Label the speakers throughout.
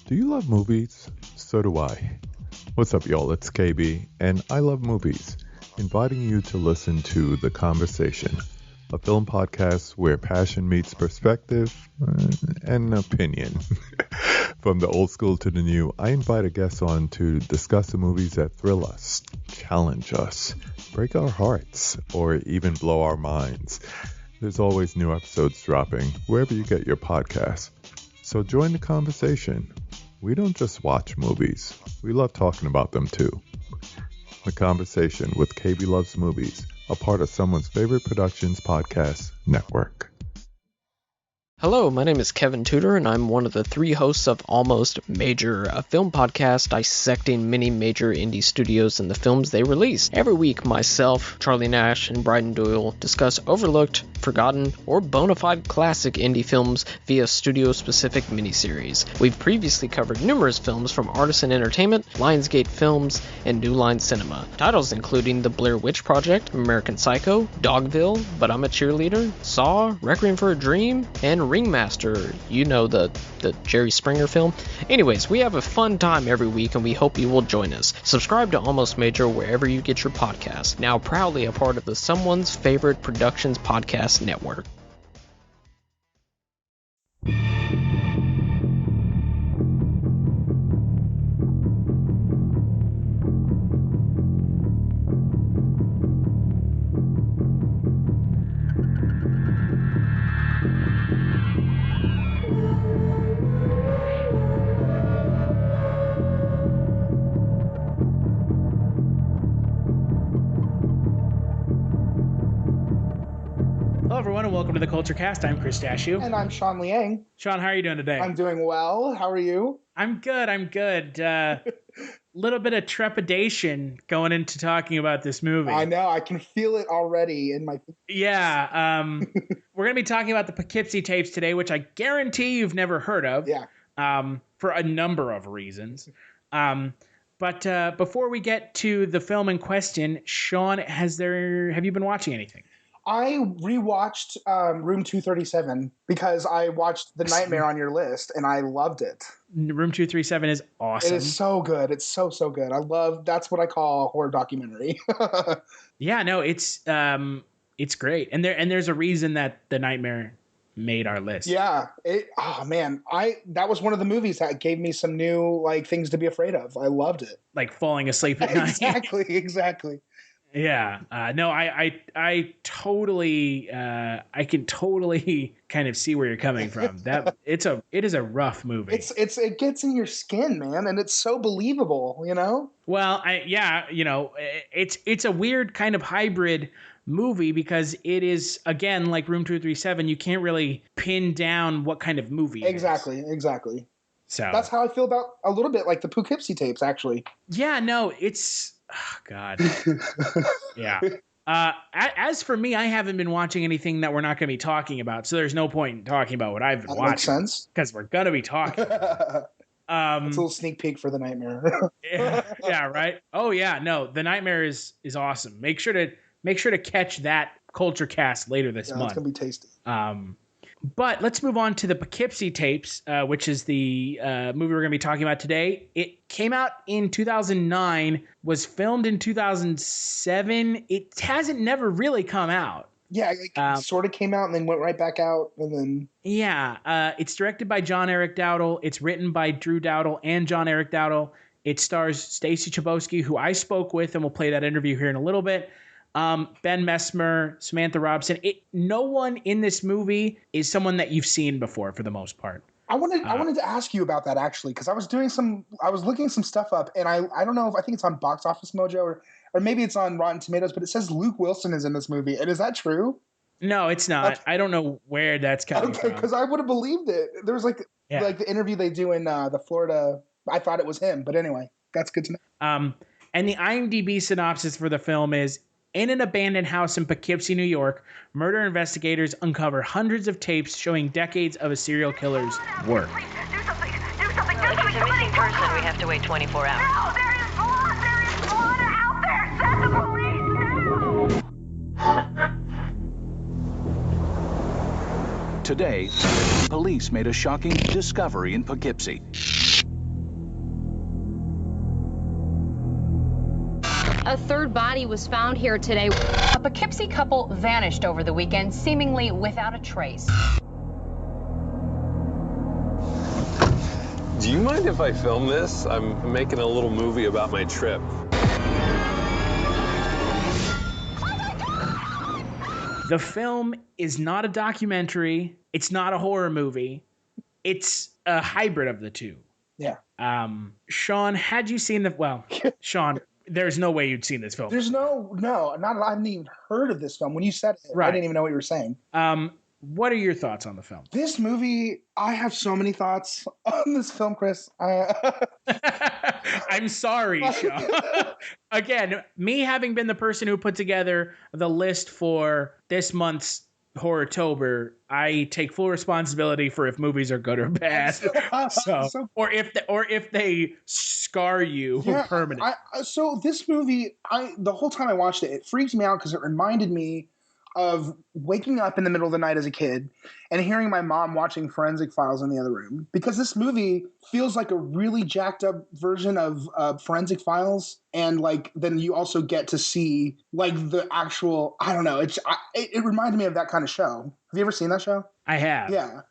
Speaker 1: Do you love movies? So do I. What's up, y'all? It's KB, and I love movies, inviting you to listen to The Conversation, a film podcast where passion meets perspective and opinion. From the old school to the new, I invite a guest on to discuss the movies that thrill us, challenge us, break our hearts, or even blow our minds. There's always new episodes dropping wherever you get your podcasts. So join the conversation. We don't just watch movies. We love talking about them too. The Conversation with KB Loves Movies, a part of Someone's Favorite Productions podcast network.
Speaker 2: Hello, my name is Kevin Tudor, and I'm one of the three hosts of Almost Major, a film podcast dissecting many major indie studios and the films they release. Every week, myself, Charlie Nash, and Bryden Doyle discuss overlooked, forgotten, or bona fide classic indie films via studio-specific miniseries. We've previously covered numerous films from Artisan Entertainment, Lionsgate Films, and New Line Cinema. Titles including The Blair Witch Project, American Psycho, Dogville, But I'm a Cheerleader, Saw, Requiem for a Dream, and Ringmaster, you know, the Jerry Springer film. Anyways, we have a fun time every week, and we hope you will join us. Subscribe to Almost Major wherever you get your podcasts. Now proudly a part of the Someone's Favorite Productions podcast network.
Speaker 3: Welcome to the Kulturecast. I'm Chris Stachiw.
Speaker 4: And I'm Sean Liang.
Speaker 3: Sean, how are you doing today?
Speaker 4: I'm doing well. How are you?
Speaker 3: I'm good. Little bit of trepidation going into talking about this movie.
Speaker 4: I know. I can feel it already in my...
Speaker 3: Yeah. We're going to be talking about the Poughkeepsie Tapes today, which I guarantee you've never heard of.
Speaker 4: Yeah.
Speaker 3: For a number of reasons. But before we get to the film in question, Sean, have you been watching anything?
Speaker 4: I rewatched Room 237 because I watched The Nightmare on your list and I loved it.
Speaker 3: Room 237 is awesome.
Speaker 4: It is so good. It's so good. That's what I call a horror documentary.
Speaker 3: Yeah, no, it's great. And there's a reason that The Nightmare made our list.
Speaker 4: Yeah. That was one of the movies that gave me some new things to be afraid of. I loved it.
Speaker 3: Like falling asleep at night.
Speaker 4: Exactly.
Speaker 3: Yeah, no, I totally, I can totally kind of see where you're coming from. It is a rough movie.
Speaker 4: It gets in your skin, man, and it's so believable, you know.
Speaker 3: Well, it's a weird kind of hybrid movie because it is, again, like Room 237. You can't really pin down what kind of movie.
Speaker 4: Exactly. So that's how I feel about a little bit like the Poughkeepsie Tapes, actually.
Speaker 3: Yeah, no, it's. Oh, God. Yeah. As for me, I haven't been watching anything that we're not going to be talking about, so there's no point in talking about what I've been watching.
Speaker 4: Makes sense.
Speaker 3: Because we're going to be talking.
Speaker 4: It's a little sneak peek for The Nightmare.
Speaker 3: Yeah, right? Oh, yeah. No, The Nightmare is awesome. Make sure to catch that Kulturecast later this month.
Speaker 4: It's going to be tasty.
Speaker 3: But let's move on to the Poughkeepsie Tapes, which is the movie we're going to be talking about today. It came out in 2009, was filmed in 2007. It hasn't never really come out.
Speaker 4: Yeah, it sort of came out and then went right back out. And then
Speaker 3: yeah, it's directed by John Erick Dowdle. It's written by Drew Dowdle and John Erick Dowdle. It stars Stacy Chbosky, who I spoke with, and we'll play that interview here in a little bit. Ben Messmer, Samantha Robson. No one in this movie is someone that you've seen before for the most part.
Speaker 4: I wanted to ask you about that actually, because I was looking some stuff up, and I don't know if I think it's on Box Office Mojo or maybe it's on Rotten Tomatoes, but it says Luke Wilson is in this movie, and is that true?
Speaker 3: No, it's not. Okay. I don't know where that's coming from.
Speaker 4: Okay, because I would have believed it. There was like the interview they do in the Florida. I thought it was him, but anyway, that's good to know.
Speaker 3: And the IMDb synopsis for the film is: in an abandoned house in Poughkeepsie, New York, murder investigators uncover hundreds of tapes showing decades of a serial killer's work.
Speaker 5: Please, do something. If it's a missing person, we have to wait 24 hours. No, there is blood out there. Send the police now.
Speaker 6: Today, police made a shocking discovery in Poughkeepsie. A third body was found here today.
Speaker 7: A Poughkeepsie couple vanished over the weekend, seemingly without a trace.
Speaker 8: Do you mind if I film this? I'm making a little movie about my trip.
Speaker 3: The film is not a documentary. It's not a horror movie. It's a hybrid of the two.
Speaker 4: Yeah.
Speaker 3: Sean, had you seen Sean, there's no way you'd seen this film.
Speaker 4: There's no, I hadn't even heard of this film. When you said it,
Speaker 3: right.
Speaker 4: I didn't even know what you were saying.
Speaker 3: What are your thoughts on the film?
Speaker 4: This movie, I have so many thoughts on this film, Chris.
Speaker 3: I'm sorry, Sean. Again, me having been the person who put together the list for this month's Horrortober, I take full responsibility for if movies are good or bad. Or if they scar you permanently.
Speaker 4: So this movie, the whole time I watched it, it freaked me out because it reminded me of waking up in the middle of the night as a kid and hearing my mom watching Forensic Files in the other room, because this movie feels like a really jacked up version of Forensic Files. And like, then you also get to see like the actual, I don't know. It reminded me of that kind of show. Have you ever seen that show?
Speaker 3: I have.
Speaker 4: Yeah.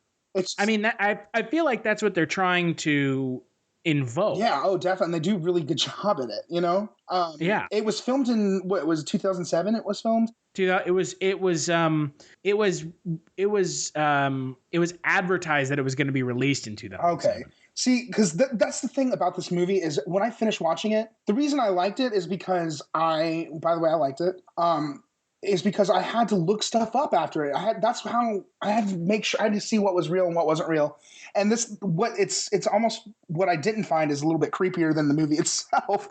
Speaker 3: I feel like that's what they're trying to invoke.
Speaker 4: Yeah. Oh, definitely. They do a really good job at it, you know?
Speaker 3: Yeah.
Speaker 4: It was filmed in, what was it, 2007 it was filmed?
Speaker 3: It was advertised that it was going to be released in 2007.
Speaker 4: Okay. See, because that's the thing about this movie is when I finished watching it, the reason I liked it is because I liked it. Is because I had to look stuff up after it. That's how I had to make sure I had to see what was real and what wasn't real. And it's almost what I didn't find is a little bit creepier than the movie itself.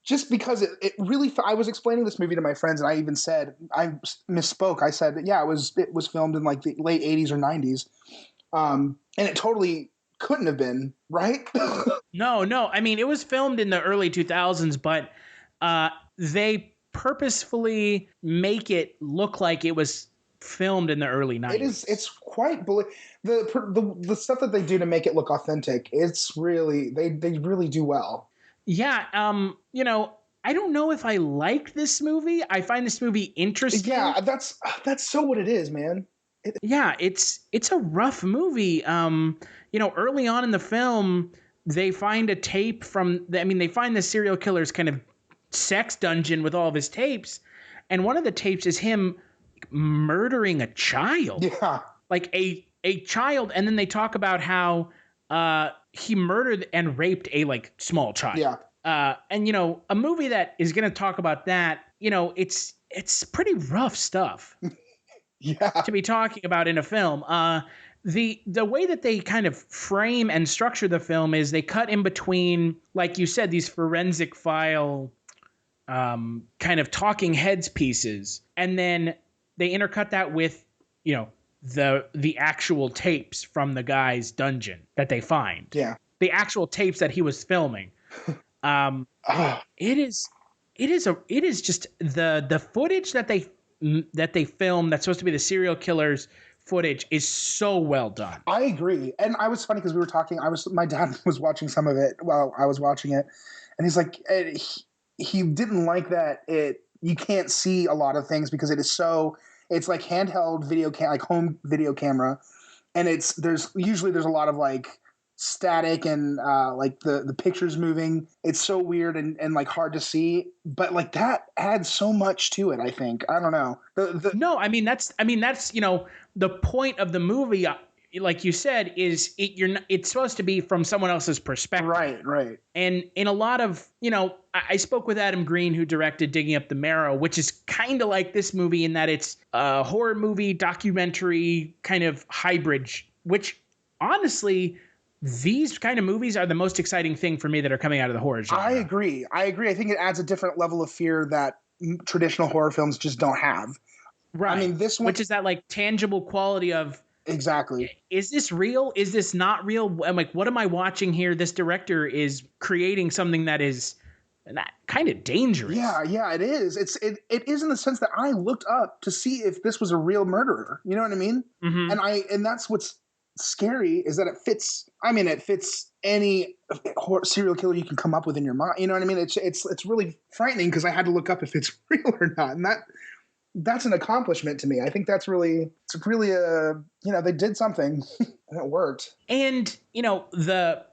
Speaker 4: Just because it really, I was explaining this movie to my friends and I even said, I misspoke. I said, yeah, it was filmed in like the late 80s or 90s. And it totally couldn't have been, right?
Speaker 3: No. I mean, it was filmed in the early 2000s, but they purposefully make it look like it was filmed in the early 90s.
Speaker 4: It's quite the stuff that they do to make it look authentic. It's really they really do well.
Speaker 3: Yeah, I don't know if I like this movie. I find this movie interesting.
Speaker 4: Yeah, that's so what it is, man.
Speaker 3: It's a rough movie. Early on in the film, they find a tape they find the serial killer's kind of sex dungeon with all of his tapes, and one of the tapes is him murdering a child.
Speaker 4: Yeah,
Speaker 3: like a child, and then they talk about how he murdered and raped a like small child.
Speaker 4: Yeah,
Speaker 3: and a movie that is going to talk about that, it's pretty rough stuff.
Speaker 4: Yeah,
Speaker 3: to be talking about in a film. The way that they kind of frame and structure the film is they cut in between, like you said, these forensic file kind of talking heads pieces, and then they intercut that with the actual tapes from the guy's dungeon that they find.
Speaker 4: Yeah,
Speaker 3: the actual tapes that he was filming. It is just the footage that they film that's supposed to be the serial killer's footage is so well done.
Speaker 4: I agree. And I was funny because we were talking, my dad was watching some of it while I was watching it, and he's like, he didn't like that you can't see a lot of things because it's like handheld like home video camera, and there's a lot of like static and like the pictures moving. It's so weird and like hard to see, but like that adds so much to it. I think, I don't know.
Speaker 3: No, I mean that's the point of the movie, like you said, is it's supposed to be from someone else's perspective.
Speaker 4: Right.
Speaker 3: And in a lot of, I spoke with Adam Green, who directed Digging Up the Marrow, which is kind of like this movie in that it's a horror movie, documentary kind of hybrid, which honestly, these kind of movies are the most exciting thing for me that are coming out of the horror genre.
Speaker 4: I agree. I think it adds a different level of fear that traditional horror films just don't have.
Speaker 3: Right.
Speaker 4: I mean, this one,
Speaker 3: which is that like tangible quality of,
Speaker 4: exactly,
Speaker 3: is this real? Is this not real? I'm like, what am I watching here? This director is creating something that is kind of dangerous.
Speaker 4: Yeah, it is. It is in the sense that I looked up to see if this was a real murderer. You know what I mean?
Speaker 3: Mm-hmm.
Speaker 4: And that's what's scary is that it fits. I mean, it fits any serial killer you can come up with in your mind. You know what I mean? It's really frightening because I had to look up if it's real or not, and that's an accomplishment to me. I think it's really they did something and it worked.
Speaker 3: And the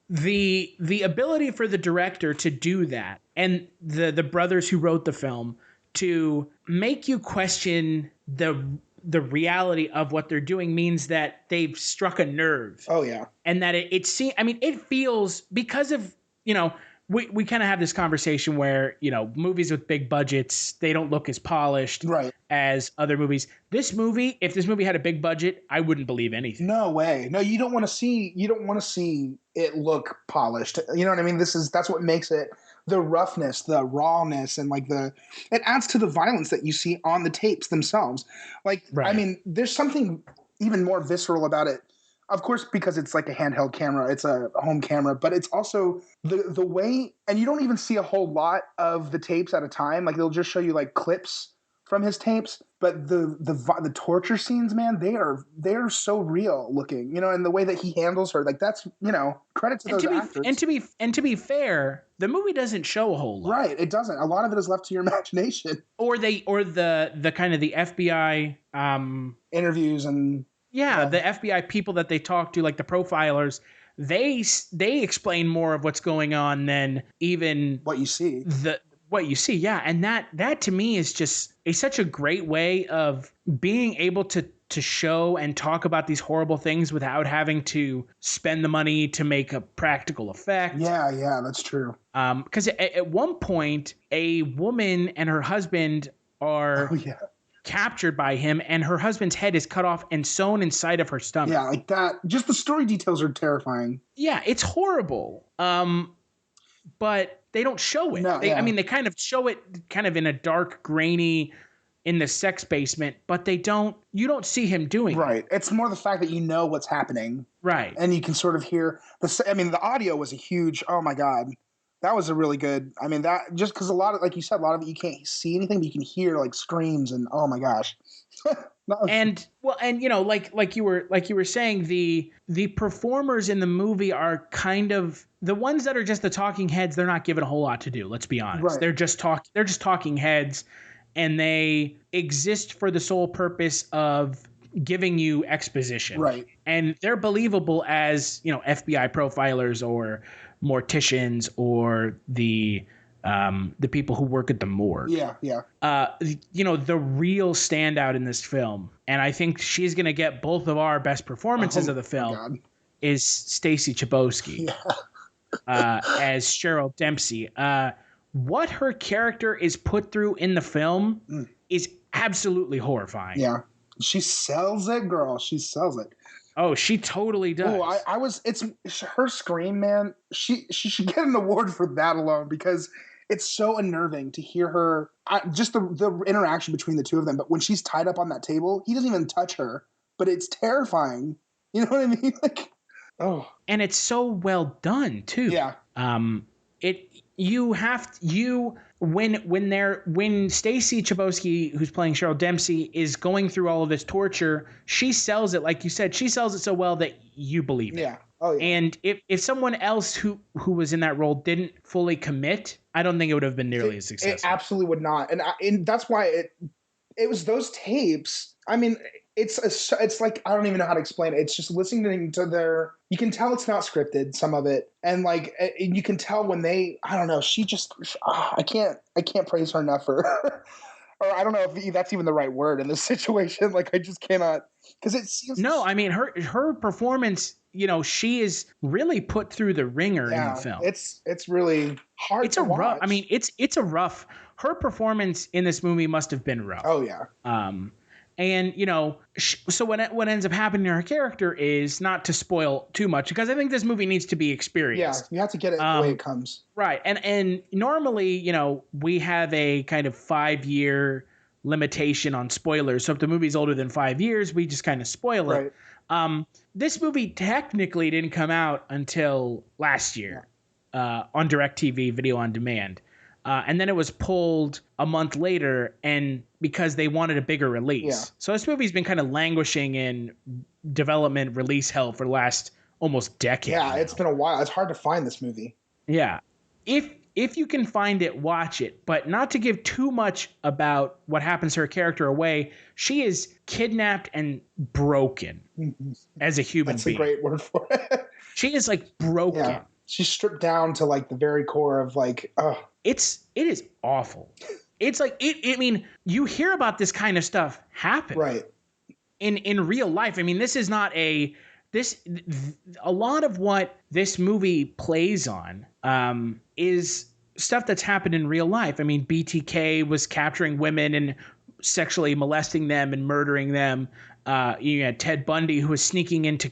Speaker 3: ability for the director to do that, and the brothers who wrote the film to make you question the reality of what they're doing, means that they've struck a nerve.
Speaker 4: Oh yeah.
Speaker 3: And that it feels, because of, we kind of have this conversation where, movies with big budgets, they don't look as polished as other movies. If this movie had a big budget, I wouldn't believe anything.
Speaker 4: No way. No, you don't want to see it look polished. You know what I mean? That's what makes it, the roughness, the rawness, and it adds to the violence that you see on the tapes themselves. I mean, there's something even more visceral about it. Of course, because it's like a handheld camera, it's a home camera, but it's also the way, and you don't even see a whole lot of the tapes at a time. Like, they'll just show you clips from his tapes, but the torture scenes, man, they are so real looking, and the way that he handles her, that's, credit to those actors.
Speaker 3: And to be fair, the movie doesn't show a whole lot.
Speaker 4: Right, it doesn't. A lot of it is left to your imagination.
Speaker 3: Or the kind of the FBI
Speaker 4: interviews and.
Speaker 3: Yeah, the FBI people that they talk to, like the profilers, they explain more of what's going on than even
Speaker 4: what you see.
Speaker 3: Yeah, and that to me is just such a great way of being able to show and talk about these horrible things without having to spend the money to make a practical effect.
Speaker 4: Yeah, that's true.
Speaker 3: Because at one point, a woman and her husband are. Oh, yeah. Captured by him, and her husband's head is cut off and sewn inside of her stomach.
Speaker 4: Yeah, like that. Just the story details are terrifying.
Speaker 3: Yeah, it's horrible. But they don't show it. I mean, they kind of show it kind of in a dark, grainy, in the sex basement, but you don't see him doing it.
Speaker 4: Right. It's more the fact that you know what's happening.
Speaker 3: Right.
Speaker 4: And you can sort of hear the audio was a huge, oh my God. That was a really good. I mean, that just because a lot of, like you said, a lot of it you can't see anything, but you can hear screams and oh my gosh.
Speaker 3: And like you were saying, the performers in the movie are kind of the ones that are just the talking heads. They're not given a whole lot to do. Let's be honest. Right. They're just talking heads, and they exist for the sole purpose of giving you exposition.
Speaker 4: Right.
Speaker 3: And they're believable as FBI profilers or morticians or the people who work at the morgue.
Speaker 4: Yeah.
Speaker 3: The real standout in this film, and I think she's going to get both of our best performances of the film, is Stacy Chbosky as Cheryl Dempsey. What her character is put through in the film is absolutely horrifying.
Speaker 4: Yeah. She sells it, girl. She sells it.
Speaker 3: Oh, she totally does.
Speaker 4: Oh, it's her scream, man. She should get an award for that alone, because it's so unnerving to hear her. Just the interaction between the two of them. But when she's tied up on that table, he doesn't even touch her. But it's terrifying. You know what I mean?
Speaker 3: And it's so well done too.
Speaker 4: Yeah.
Speaker 3: When Stacy Chbosky, who's playing Cheryl Dempsey, is going through all of this torture, she sells it, like you said. She sells it so well that you believe it.
Speaker 4: Yeah. Oh, yeah.
Speaker 3: And if someone else who was in that role didn't fully commit, I don't think it would have been nearly as successful.
Speaker 4: It absolutely would not, and that's why it was those tapes. I mean, it's like, I don't even know how to explain it. It's just listening to their. You can tell it's not scripted, some of it, and you can tell when they. I don't know. She just. I can't praise her enough for. Or I don't know if that's even the right word in this situation. I just cannot, because it seems.
Speaker 3: No, I mean her performance. She is really put through the ringer in the film.
Speaker 4: It's really hard.
Speaker 3: It's rough. I mean, it's a rough. Her performance in this movie must have been rough.
Speaker 4: Oh yeah.
Speaker 3: And so what ends up happening to her character is, not to spoil too much, because I think this movie needs to be experienced.
Speaker 4: Yeah, you have to get it the way it comes.
Speaker 3: Right, and normally, we have a kind of 5-year limitation on spoilers. So if the movie's older than 5 years, we just kind of spoil it. Right. This movie technically didn't come out until last year on DirecTV Video on Demand. And then it was pulled a month later, and because they wanted a bigger release. Yeah. So this movie's been kind of languishing in development release hell for the last almost decade.
Speaker 4: Yeah,
Speaker 3: now.
Speaker 4: it's been a while. It's hard to find this movie.
Speaker 3: Yeah. If you can find it, watch it. But not to give too much about what happens to her character away, she is kidnapped and broken as a human being.
Speaker 4: That's a great word for it.
Speaker 3: She is like broken.
Speaker 4: Yeah. She's stripped down to like the very core of like,
Speaker 3: it is awful. It's like I mean, you hear about this kind of stuff happen.
Speaker 4: Right.
Speaker 3: In real life. I mean, this is not a lot of what this movie plays on is stuff that's happened in real life. I mean, BTK was capturing women and sexually molesting them and murdering them. You had Ted Bundy, who was sneaking into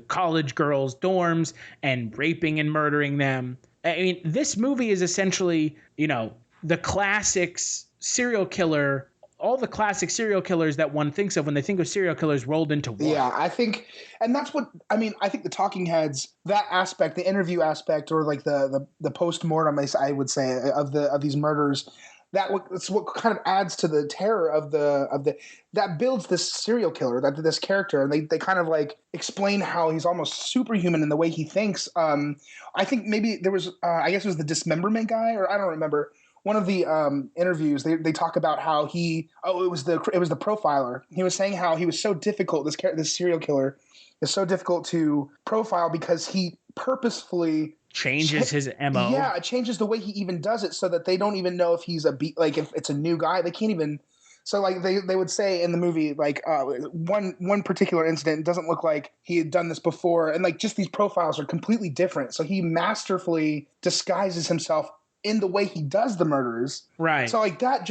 Speaker 3: college girls' dorms and raping and murdering them. I mean, this movie is essentially, the classics serial killer. All the classic serial killers that one thinks of when they think of serial killers rolled into one.
Speaker 4: Yeah, I think, and that's what, I mean, I think the talking heads, that aspect, the interview aspect, or like the post-mortem, I would say, of these murders, that's what kind of adds to the terror of that builds this serial killer, this character, and they kind of like explain how he's almost superhuman in the way he thinks. I think maybe there was, I guess it was the dismemberment guy, or I don't remember. One of the interviews, they talk about how it was the profiler. He was saying how he was so difficult. This serial killer is so difficult to profile because he purposefully
Speaker 3: changes his MO.
Speaker 4: Yeah, it changes the way he even does it so that they don't even know if he's if it's a new guy. They can't even. So like they would say in the movie, like one particular incident doesn't look like he had done this before, and like just these profiles are completely different. So he masterfully disguises himself in the way he does the murders.
Speaker 3: Right.
Speaker 4: So like that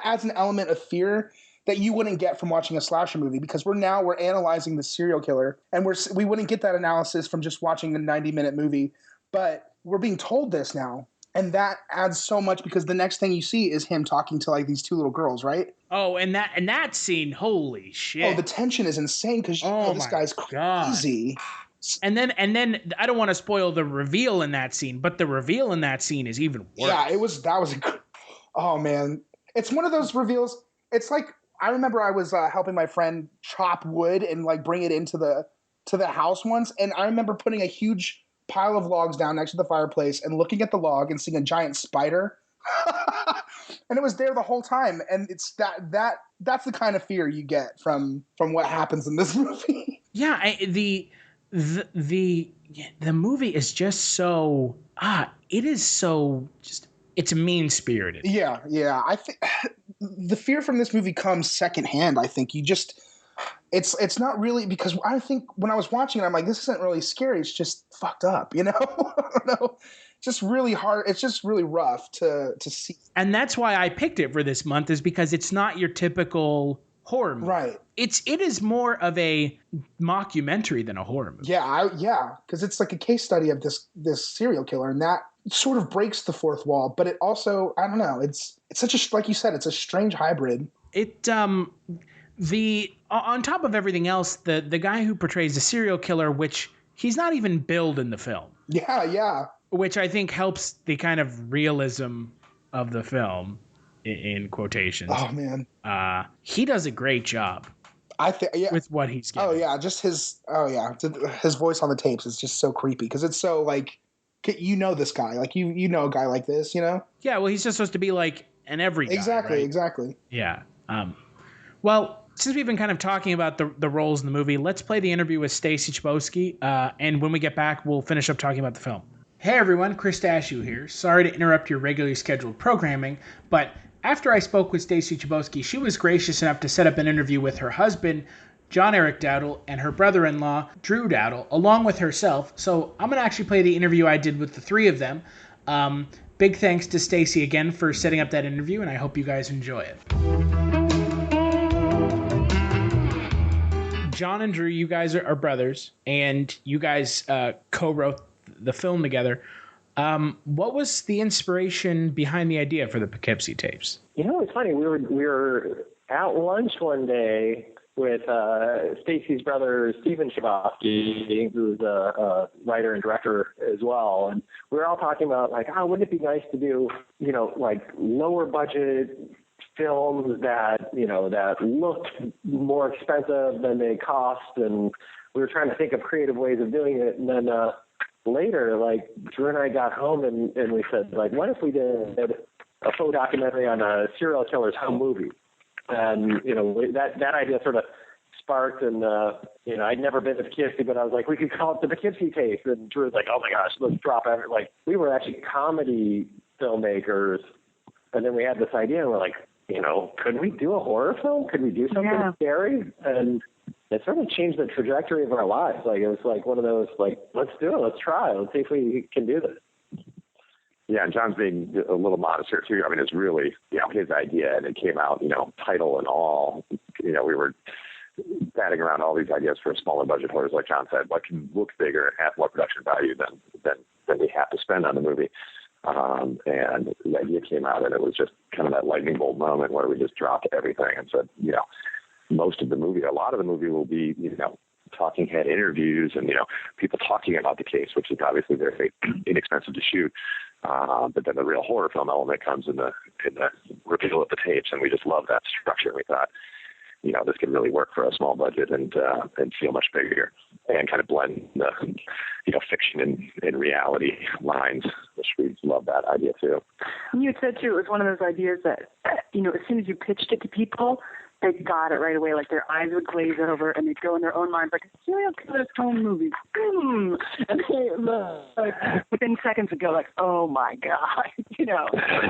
Speaker 4: adds an element of fear that you wouldn't get from watching a slasher movie, because we're analyzing the serial killer, and we wouldn't get that analysis from just watching a 90-minute movie, but we're being told this now. And that adds so much, because the next thing you see is him talking to like these two little girls, right?
Speaker 3: Oh, and that scene, holy shit.
Speaker 4: Oh, the tension is insane because this guy's crazy.
Speaker 3: God. And then I don't want to spoil the reveal in that scene, but the reveal in that scene is even worse.
Speaker 4: Yeah, oh man. It's one of those reveals. It's like, I remember I was helping my friend chop wood and like bring it into the house once, and I remember putting a huge pile of logs down next to the fireplace and looking at the log and seeing a giant spider. And it was there the whole time, and it's that's the kind of fear you get from what happens in this movie.
Speaker 3: Yeah, the movie is just so it is so just, it's mean-spirited.
Speaker 4: Yeah. I think the fear from this movie comes secondhand. I think it's not really, because I think when I was watching it, I'm like, this isn't really scary. It's just fucked up, No, just really hard. It's just really rough to see.
Speaker 3: And that's why I picked it for this month, is because it's not your typical horror movie.
Speaker 4: Right.
Speaker 3: It is more of a mockumentary than a horror movie.
Speaker 4: Yeah, because it's like a case study of this serial killer, and that sort of breaks the fourth wall. But it also, I don't know, it's such a, like you said, it's a strange hybrid.
Speaker 3: It on top of everything else, the guy who portrays the serial killer, which he's not even billed in the film.
Speaker 4: Yeah.
Speaker 3: Which I think helps the kind of realism of the film, in quotations.
Speaker 4: Oh man.
Speaker 3: He does a great job.
Speaker 4: I think, yeah,
Speaker 3: with what he's getting.
Speaker 4: Oh yeah, just his voice on the tapes is just so creepy, because it's so like, this guy, like you know a guy like this, Yeah,
Speaker 3: well, he's just supposed to be like an every guy.
Speaker 4: Exactly.
Speaker 3: Yeah. Well, since we've been kind of talking about the roles in the movie, let's play the interview with Stacy Chbosky, and when we get back, we'll finish up talking about the film. Hey everyone, Chris Stachiw here. Sorry to interrupt your regularly scheduled programming, but after I spoke with Stacy Chbosky, she was gracious enough to set up an interview with her husband, John Erick Dowdle, and her brother-in-law, Drew Dowdle, along with herself. So I'm going to actually play the interview I did with the three of them. Big thanks to Stacy again for setting up that interview, and I hope you guys enjoy it. John and Drew, you guys are brothers, and you guys co-wrote the film together. What was the inspiration behind the idea for the Poughkeepsie Tapes?
Speaker 9: It's funny. We were at lunch one day with Stacy's brother, Stephen Chbosky, who's a writer and director as well. And we were all talking about, like, wouldn't it be nice to do, like lower budget films that looked more expensive than they cost, and we were trying to think of creative ways of doing it. And then later, like, Drew and I got home and we said, like, what if we did a faux documentary on a serial killer's home movie? And that idea sort of sparked, and I'd never been to Poughkeepsie, but I was like, we could call it the Poughkeepsie Tapes. And Drew was like, oh my gosh, let's drop everything. Like, we were actually comedy filmmakers, and then we had this idea, and we're like, could we do a horror film? Could we do something scary? And it sort of changed the trajectory of our lives. Like, it was like one of those, like, let's do it, let's try, let's see if we can do this.
Speaker 10: Yeah, and John's being a little modest here too. I mean, it's really, his idea, and it came out, title and all. We were batting around all these ideas for smaller budget horrors, like John said. What can look bigger and have more production value than we have to spend on the movie? And the idea came out, and it was just kind of that lightning bolt moment where we just dropped everything and said, most of the movie, a lot of the movie will be, talking head interviews and, people talking about the case, which is obviously very inexpensive to shoot. But then the real horror film element comes in the reveal of the tapes, and we just love that structure. We thought, this could really work for a small budget and feel much bigger and kind of blend the, fiction and reality lines, which we love that idea too.
Speaker 11: You had said too, it was one of those ideas that, as soon as you pitched it to people, they got it right away. Like, their eyes would glaze over, and they'd go in their own mind, like, serial killer's home movie. And they, within seconds, would go like, oh my God,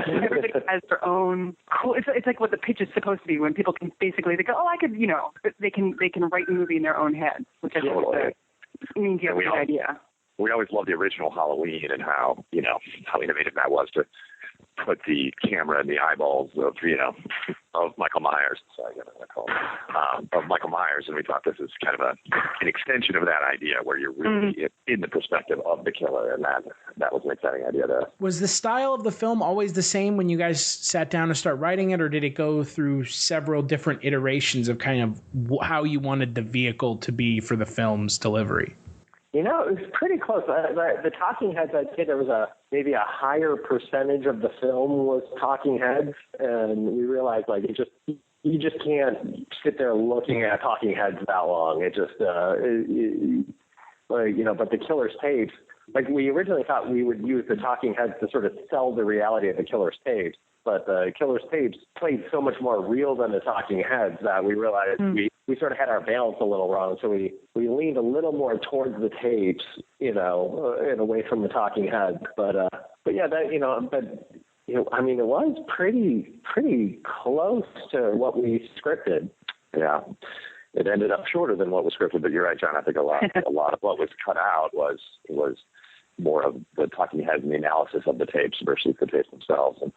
Speaker 11: Everybody has their own. It's like what the pitch is supposed to be. When people can basically, they go, oh, I could, they can write a movie in their own head, which I think means you have a good idea.
Speaker 10: We always loved the original Halloween and how innovative that was to put the camera in the eyeballs of Michael Myers. Sorry, of Michael Myers, and we thought this is kind of an extension of that idea where you're really in the perspective of the killer, and that was an exciting idea there.
Speaker 3: Was the style of the film always the same when you guys sat down to start writing it, or did it go through several different iterations of kind of how you wanted the vehicle to be for the film's delivery?
Speaker 9: It was pretty close. The talking heads, I'd say there was maybe a higher percentage of the film was talking heads, and we realized, like, you just can't sit there looking at talking heads that long. It just, but the killer's tapes, like, we originally thought we would use the talking heads to sort of sell the reality of the killer's tapes, but the killer's tapes played so much more real than the talking heads that we realized we sort of had our balance a little wrong. So we leaned a little more towards the tapes, and away from the talking heads. But yeah, that, I mean, it was pretty close to what we scripted.
Speaker 10: Yeah. It ended up shorter than what was scripted, but you're right, John. I think a lot of what was cut out was more of the talking heads and the analysis of the tapes versus the tapes themselves. And,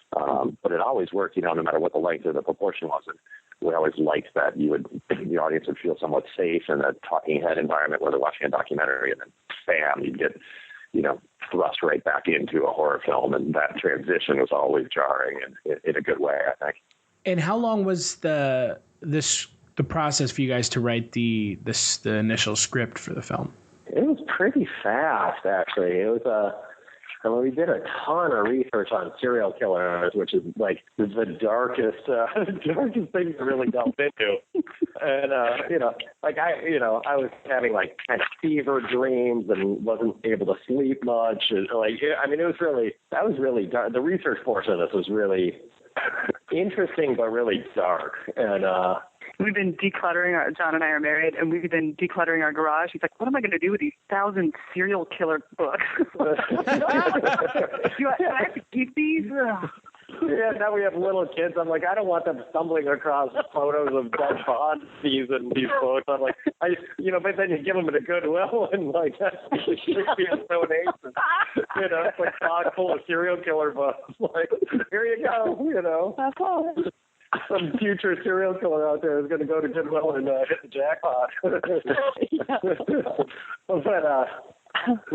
Speaker 10: but it always worked, no matter what the length or the proportion was. And we always liked that the audience would feel somewhat safe in a talking head environment where they're watching a documentary, and then bam, you'd get, thrust right back into a horror film. And that transition was always jarring in a good way, I think.
Speaker 3: And how long was the process for you guys to write the initial script for the film?
Speaker 9: It was pretty fast, actually. It was we did a ton of research on serial killers, which is like the darkest thing to really delve into. And I was having like kind of fever dreams and wasn't able to sleep much. And that was really dark. The research portion of this was really interesting, but really dark. And
Speaker 11: we've been decluttering. John and I are married, and we've been decluttering our garage. He's like, what am I going to do with these 1,000 serial killer books? Do I have to keep these?
Speaker 9: Yeah, now we have little kids. I'm like, I don't want them stumbling across photos of dead bodies in these books. I'm like, but then you give them to Goodwill and like, that's a donation. It's like a bag full of serial killer books. Like, here you go, That's all. Some future serial killer out there is going to go to Goodwill and hit the jackpot.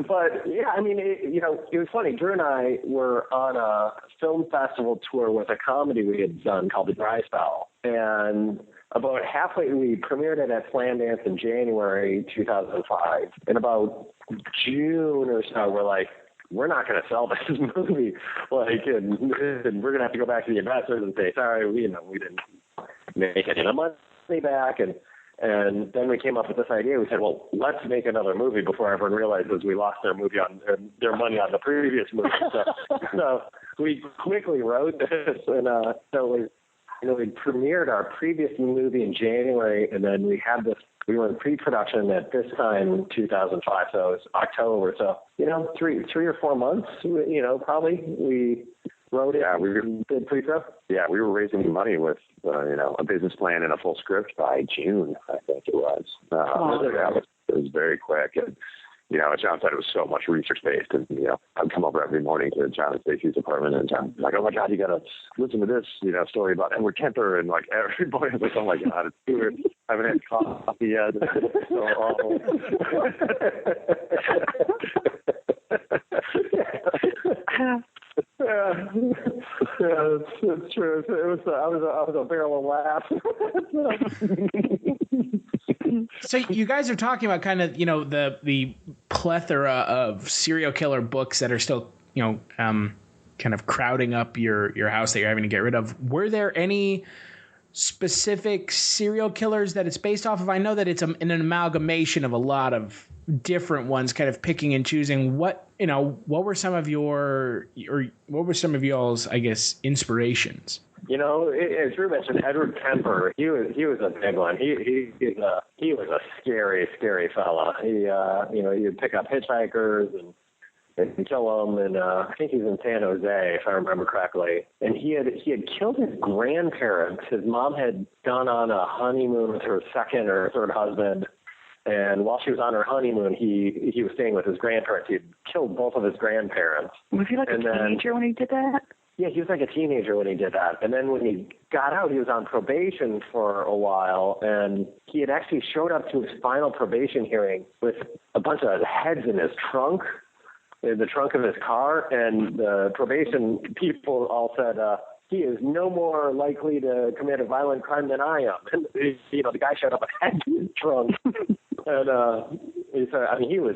Speaker 9: But yeah, I mean, it was funny. Drew and I were on a film festival tour with a comedy we had done called The Dry Spell. And about halfway, we premiered it at Slamdance in January 2005. And about June or so, we're like, we're not going to sell this movie. Like, and we're going to have to go back to the investors and say, sorry, we didn't make any of the money back. And then we came up with this idea. We said, well, let's make another movie before everyone realizes we lost their money on the previous movie. So we quickly wrote this, and we premiered our previous movie in January, and then we had this. We were in pre-production at this time in 2005, so it was October. So 3 or 4 months, probably we wrote it.
Speaker 10: Yeah, we
Speaker 9: did pre-pro.
Speaker 10: Yeah, we were raising money with a business plan and a full script by June, I think it was. It was very quick, and as John said, it was so much research-based, and, I'd come over every morning to John and Stacy's apartment, and John's like, oh, my God, you got to listen to this, story about Edward Kemper, and, like, every morning I was like, oh, my God, it's weird. I haven't had coffee yet. It's so awful. Yeah, it's true. I was a barrel of laughs.
Speaker 3: So you guys are talking about kind of the plethora of serial killer books that are still kind of crowding up your house that you're having to get rid of. Were there any specific serial killers that it's based off of? I know that it's an amalgamation of a lot of different ones, kind of picking and choosing. What were some of y'all's, I guess, inspirations?
Speaker 9: As Drew mentioned, Edward Kemper, he was a big one. He was a scary, scary fella. He would pick up hitchhikers and kill them, and I think he's in San Jose, if I remember correctly. And he had killed his grandparents. His mom had gone on a honeymoon with her second or third husband, and while she was on her honeymoon, he was staying with his grandparents. He had killed both of his grandparents.
Speaker 11: Was he like a teenager when he did that?
Speaker 9: Yeah, he was like a teenager when he did that. And then when he got out, he was on probation for a while, and he had actually showed up to his final probation hearing with a bunch of heads in his trunk, in the trunk of his car, and the probation people all said, he is no more likely to commit a violent crime than I am. And, the guy showed up with heads in his trunk. And he said, he was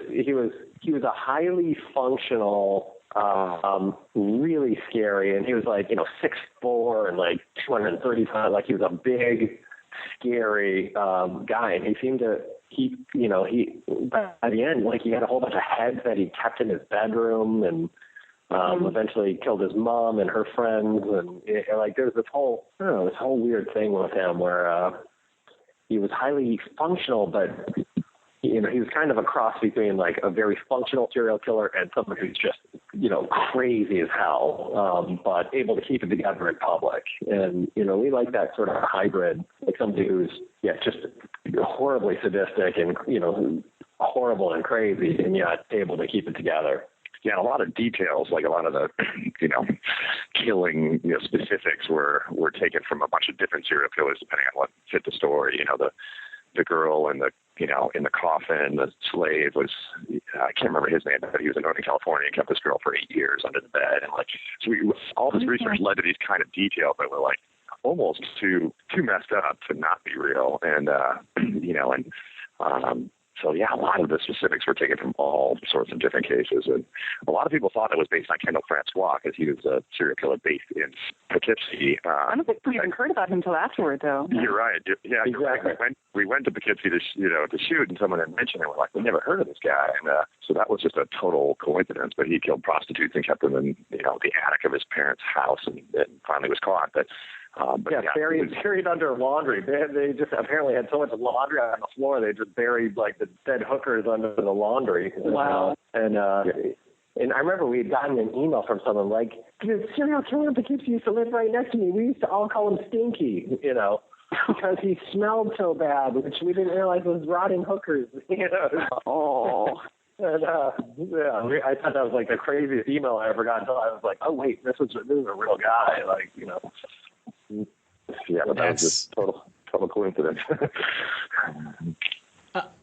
Speaker 9: a highly functional, really scary, and he was like 6'4" and like 230 pounds, like he was a big, scary guy, and he seemed to by the end, like, he had a whole bunch of heads that he kept in his bedroom, and eventually killed his mom and her friends, and there's this whole weird thing with him where he was highly functional, but he was kind of a cross between like a very functional serial killer and someone who's just, crazy as hell, but able to keep it together in public. And, we like that sort of hybrid, like somebody who's, just horribly sadistic and, horrible and crazy, and yet able to keep it together.
Speaker 10: Yeah, a lot of details, like a lot of the, killing, specifics were taken from a bunch of different serial killers, depending on what fit the story. The girl in the in the coffin, the slave was, I can't remember his name, but he was in Northern California and kept this girl for 8 years under the bed. And all this research led to these kind of details that were like almost too messed up to not be real. And, so yeah, a lot of the specifics were taken from all sorts of different cases. And a lot of people thought it was based on Kendall Francois because he was a serial killer based in Poughkeepsie.
Speaker 11: I don't think we even heard about him until afterward, though.
Speaker 10: You're right. Yeah, exactly. We went to Poughkeepsie to shoot, and someone had mentioned it. We're like, we never heard of this guy. And so that was just a total coincidence. But he killed prostitutes and kept them in, the attic of his parents' house, and finally was caught. But buried under laundry. They just apparently had so much laundry on the floor, they just buried like the dead hookers under the laundry.
Speaker 11: Wow.
Speaker 9: And I remember we had gotten an email from someone like, the serial killer in Poughkeepsie used to live right next to me. We used to all call him Stinky, because he smelled so bad, which we didn't realize was rotting hookers.
Speaker 11: Oh.
Speaker 9: And I thought that was like the craziest email I ever got until I was like, oh wait, this is a real guy, Yeah, but that was just total coincidence.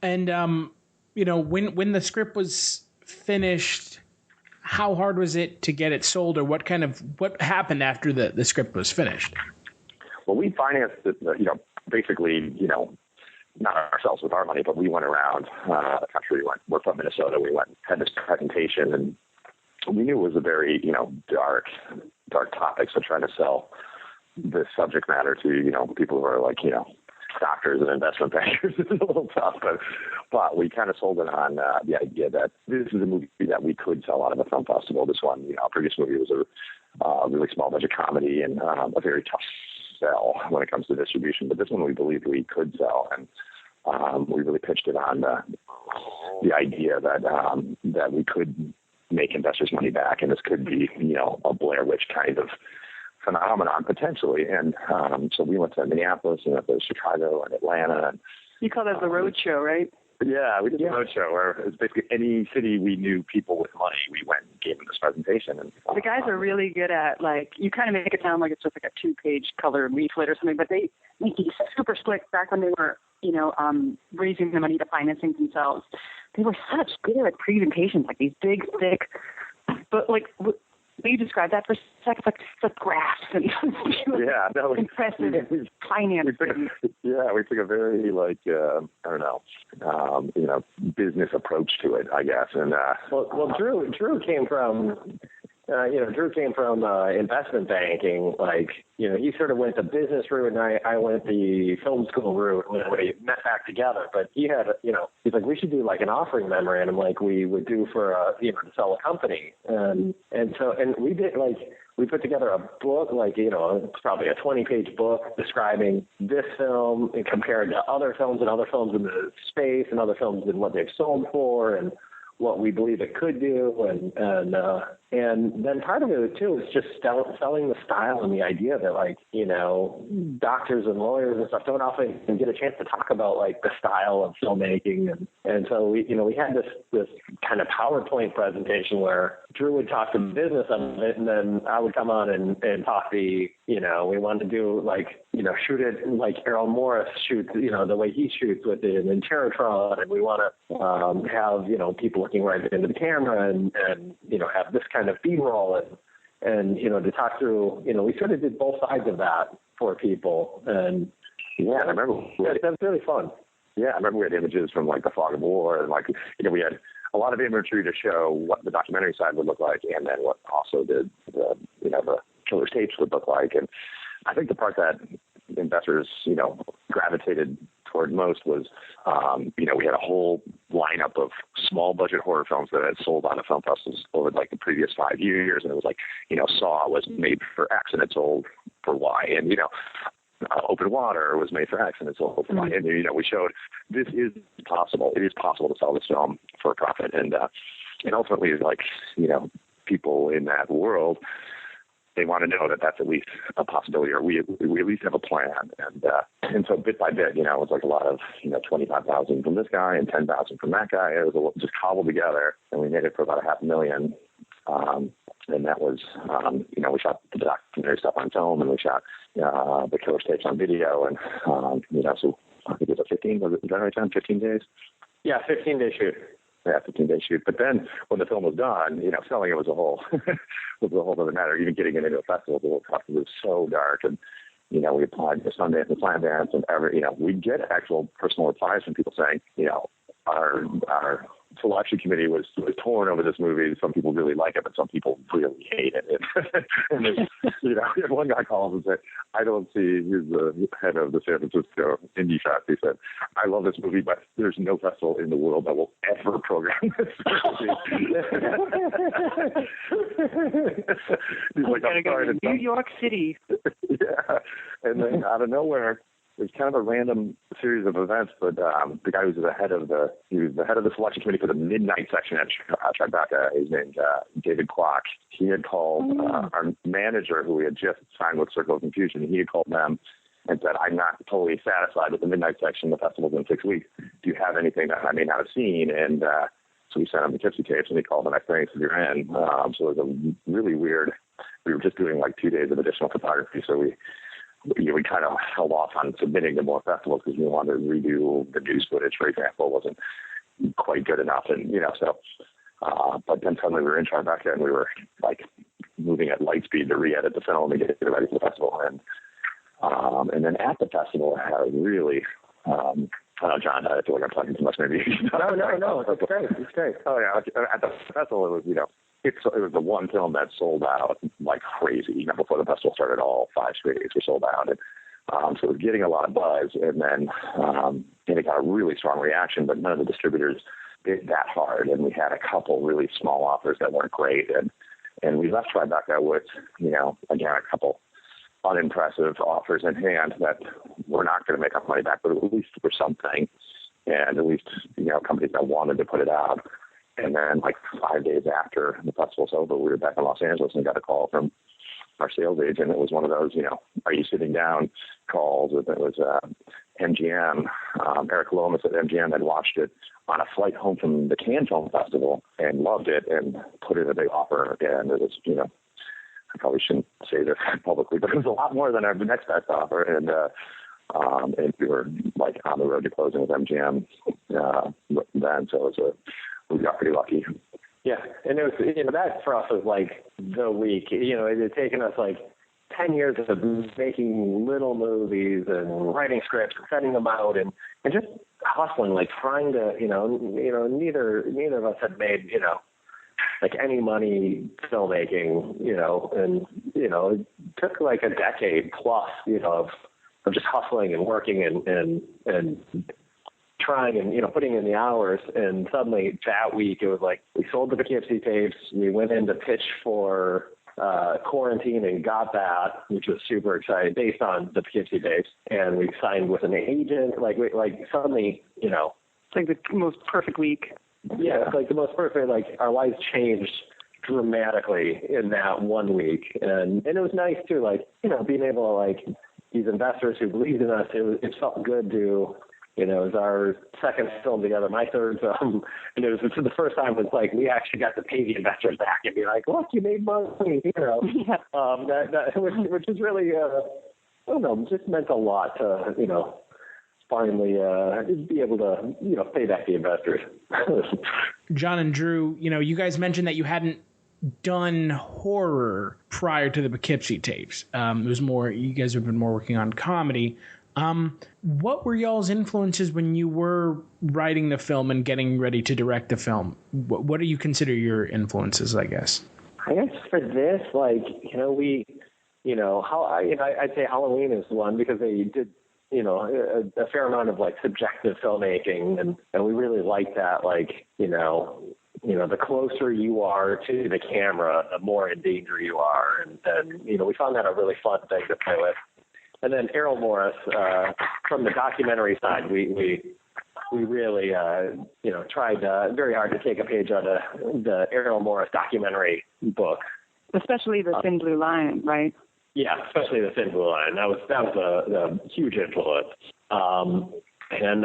Speaker 3: When the script was finished, how hard was it to get it sold, or what happened after the script was finished?
Speaker 10: Well, we financed it, basically, not ourselves with our money, but we went around the country. We're from Minnesota. We went, had this presentation, and we knew it was a very, dark topic. So trying to sell this subject matter to, people who are like, doctors and investment bankers is a little tough, but we kind of sold it on the idea that this is a movie that we could sell out of a film festival. This one, our previous movie was a really small budget comedy and a very tough sell when it comes to distribution. But this one we believed we could sell, and we really pitched it on the idea that we could make investors' money back, and this could be, a Blair Witch kind of phenomenon potentially. And so we went to Minneapolis and went to Chicago and Atlanta. And
Speaker 11: you call that the road show, right?
Speaker 10: Yeah, we did the road show where it's basically any city we knew people with money, we went and gave them this presentation. And
Speaker 11: the guys are really good at, like, you kind of make it sound like it's just like a 2-page color leaflet or something, but they make these super slick. Back when they were, raising the money to finance things themselves, they were such good presentations, like these big, thick, but like, will you describe that for a second? Like the graphs and impressive finance.
Speaker 10: We took a very business approach to it, I guess. And
Speaker 9: Drew came from. Drew came from investment banking. He sort of went the business route, and I went the film school route when we met back together. But he had, he's like, we should do like an offering memorandum like we would do for, to sell a company. And we did we put together a book, it's probably a 20-page book describing this film and compared to other films and other films in the space and other films and what they've sold for and what we believe it could do, and then part of it too is just selling the style and the idea that doctors and lawyers and stuff don't often get a chance to talk about the style of filmmaking, and so we had this kind of PowerPoint presentation where Drew would talk the business of it, and then I would come on and talk we wanted to do shoot it like Errol Morris shoots, the way he shoots with it in Terrortron, and we want to have people looking right into the camera and have this kind of B-roll and to talk through, we sort of did both sides of that for people. And
Speaker 10: I remember
Speaker 9: that was really fun.
Speaker 10: Yeah, I remember we had images from the fog of war, and we had a lot of imagery to show what the documentary side would look like, and then what also the killer's tapes would look like. And I think the part that investors, gravitated toward most was, we had a whole lineup of small budget horror films that had sold out of film festivals over the previous 5 years. And it was Saw was made for X and it sold for Y. And, Open Water was made for X and it sold for Y. And, we showed this is possible. It is possible to sell this film for a profit. And ultimately, people in that world, they want to know that that's at least a possibility, or we at least have a plan. And so bit by bit, it was a lot of, 25,000 from this guy and 10,000 from that guy. It was just cobbled together, and we made it for about $500,000. And that was, we shot the documentary stuff on film, and we shot the killer's tapes on video. And, so I think it was 15 days?
Speaker 9: Yeah, 15-day shoot.
Speaker 10: Yeah, 15-day shoot. But then when the film was done, selling it was a whole other matter. Even getting it into a festival was a little tough. It was so dark. And, we applied to Sundance and Slamdance, and we'd get actual personal replies from people saying, our selection committee was torn over this movie. Some people really like it, but some people really hate it. And we had one guy call and say, I don't see, he's the head of the San Francisco Indie Fest. He said, I love this movie, but there's no festival in the world that will ever program this movie. He's like, I'm sorry to
Speaker 11: New York City.
Speaker 10: Yeah. And then out of nowhere, it was kind of a random series of events, but the guy who was the head of the selection committee for the midnight section at Tribeca, his name's David Kwok. He had called our manager, who we had just signed with Circle of Confusion. He had called them and said, I'm not totally satisfied with the midnight section. The festival's in 6 weeks. Do you have anything that I may not have seen? And so we sent him the Poughkeepsie Tapes, and he called the next day and said, you're in. So it was a really weird. We were just doing 2 days of additional photography, so we kind of held off on submitting to more festivals because we wanted to redo the news footage, for example. It wasn't quite good enough. And, so, but then suddenly we were in Tribeca and we were moving at light speed to re-edit the film and get it ready for the festival. And then at the festival, I had really, I don't know, John, I feel like I'm talking too much maybe.
Speaker 9: No, it's great. It's great.
Speaker 10: Oh, yeah. At the festival, it was, it was the one film that sold out like crazy. Even before the festival started, all 5 screenings were sold out. And, so it was getting a lot of buzz, and then it got a really strong reaction, but none of the distributors bid that hard. And we had a couple really small offers that weren't great. And we left Tribeca with, again, a couple unimpressive offers in hand that we're not going to make our money back, but at least for something. And at least, companies that wanted to put it out. And then like 5 days after the festival's over, we were back in Los Angeles and got a call from our sales agent. It was one of those, are you sitting down calls. It was MGM. Eric Lomas at MGM had watched it on a flight home from the Cannes Film Festival and loved it and put in a big offer. And it was, I probably shouldn't say this publicly, but it was a lot more than our next best offer. And we were like on the road to closing with MGM then. So we got pretty lucky.
Speaker 9: Yeah, and it was, that for us was like the week. It had taken us like 10 years of making little movies and writing scripts and sending them out and just hustling, like trying to, neither of us had made, like any money filmmaking, and, it took like a decade plus, of just hustling and working and trying and, putting in the hours. And suddenly that week it was like we sold the Poughkeepsie Tapes. We went in to pitch for Quarantine and got that, which was super exciting based on the Poughkeepsie Tapes. And we signed with an agent. Like suddenly,
Speaker 11: It's like the most perfect week.
Speaker 9: Yeah, it's like the most perfect, like our lives changed dramatically in that 1 week. And it was nice too, like, being able to, like, these investors who believed in us, it felt good to, it was our second film together, my third film, and it was the first time was like we actually got to pay the investors back and be like, look, you made money,
Speaker 11: Yeah.
Speaker 9: Which is really, I don't know, just meant a lot to, finally be able to, pay back the investors.
Speaker 3: John and Drew, you guys mentioned that you hadn't done horror prior to the Poughkeepsie Tapes. It was more, you guys have been more working on comedy. What were y'all's influences when you were writing the film and getting ready to direct the film? What do you consider your influences, I guess?
Speaker 9: I guess for this, like, I'd say Halloween is one because they did, a fair amount of like subjective filmmaking and we really like that, like, the closer you are to the camera, the more in danger you are. And we found that a really fun thing to play with. And then Errol Morris, from the documentary side, we really, tried very hard to take a page out of the Errol Morris documentary book.
Speaker 11: Especially the Thin Blue Line, right?
Speaker 9: Yeah, especially the Thin Blue Line. That was a huge influence. And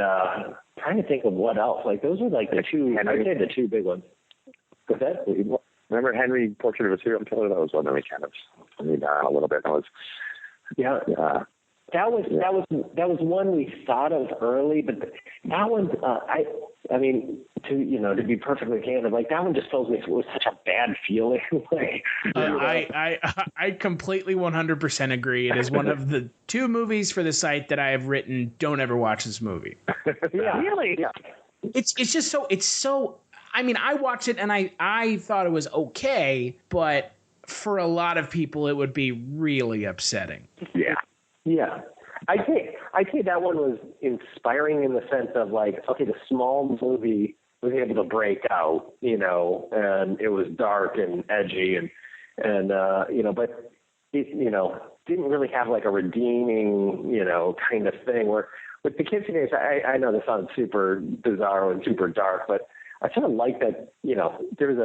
Speaker 9: trying to think of what else. Like those are like the two big ones. What's that?
Speaker 10: Remember Henry, Portrait of a Serial Killer? That was one that we kind of leaned on a little bit. That was.
Speaker 9: Yeah. That was one we thought of early, but that one, to be perfectly candid, like that one just fills me with such a bad feeling.
Speaker 3: I completely 100% agree. It is one of the 2 movies for the site that I have written. Don't ever watch this movie.
Speaker 9: Yeah,
Speaker 11: really.
Speaker 9: Yeah.
Speaker 3: It's just so. I mean, I watched it and I thought it was okay, but for a lot of people, it would be really upsetting.
Speaker 10: Yeah.
Speaker 9: Yeah. I'd say that one was inspiring in the sense of like, okay, the small movie was able to break out, and it was dark and edgy and but it, didn't really have like a redeeming, kind of thing where with the Poughkeepsie Tapes, I know this sounds super bizarre and super dark, but I sort of like that, there was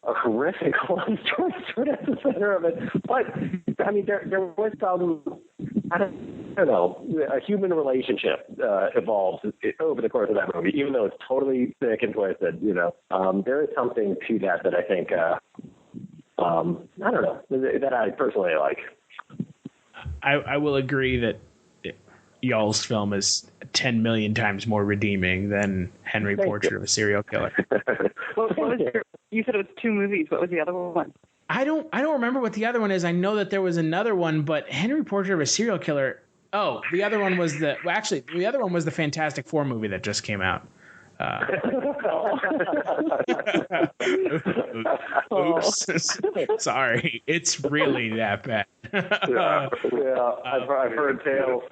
Speaker 9: a horrific love story sort of at the center of it. But, I mean, there was some, I don't know, a human relationship evolved over the course of that movie, even though it's totally sick and twisted, there is something to that I think, I don't know, that I personally like.
Speaker 3: I will agree that y'all's film is 10 million times more redeeming than Henry Portrait of a Serial Killer.
Speaker 11: What was you said it was 2 movies. What was the other one?
Speaker 3: I don't remember what the other one is. I know that there was another one, but Henry Portrait of a Serial Killer. Oh, the other one was the Fantastic Four movie that just came out. Oops. Sorry. It's really that bad.
Speaker 10: I've heard tales.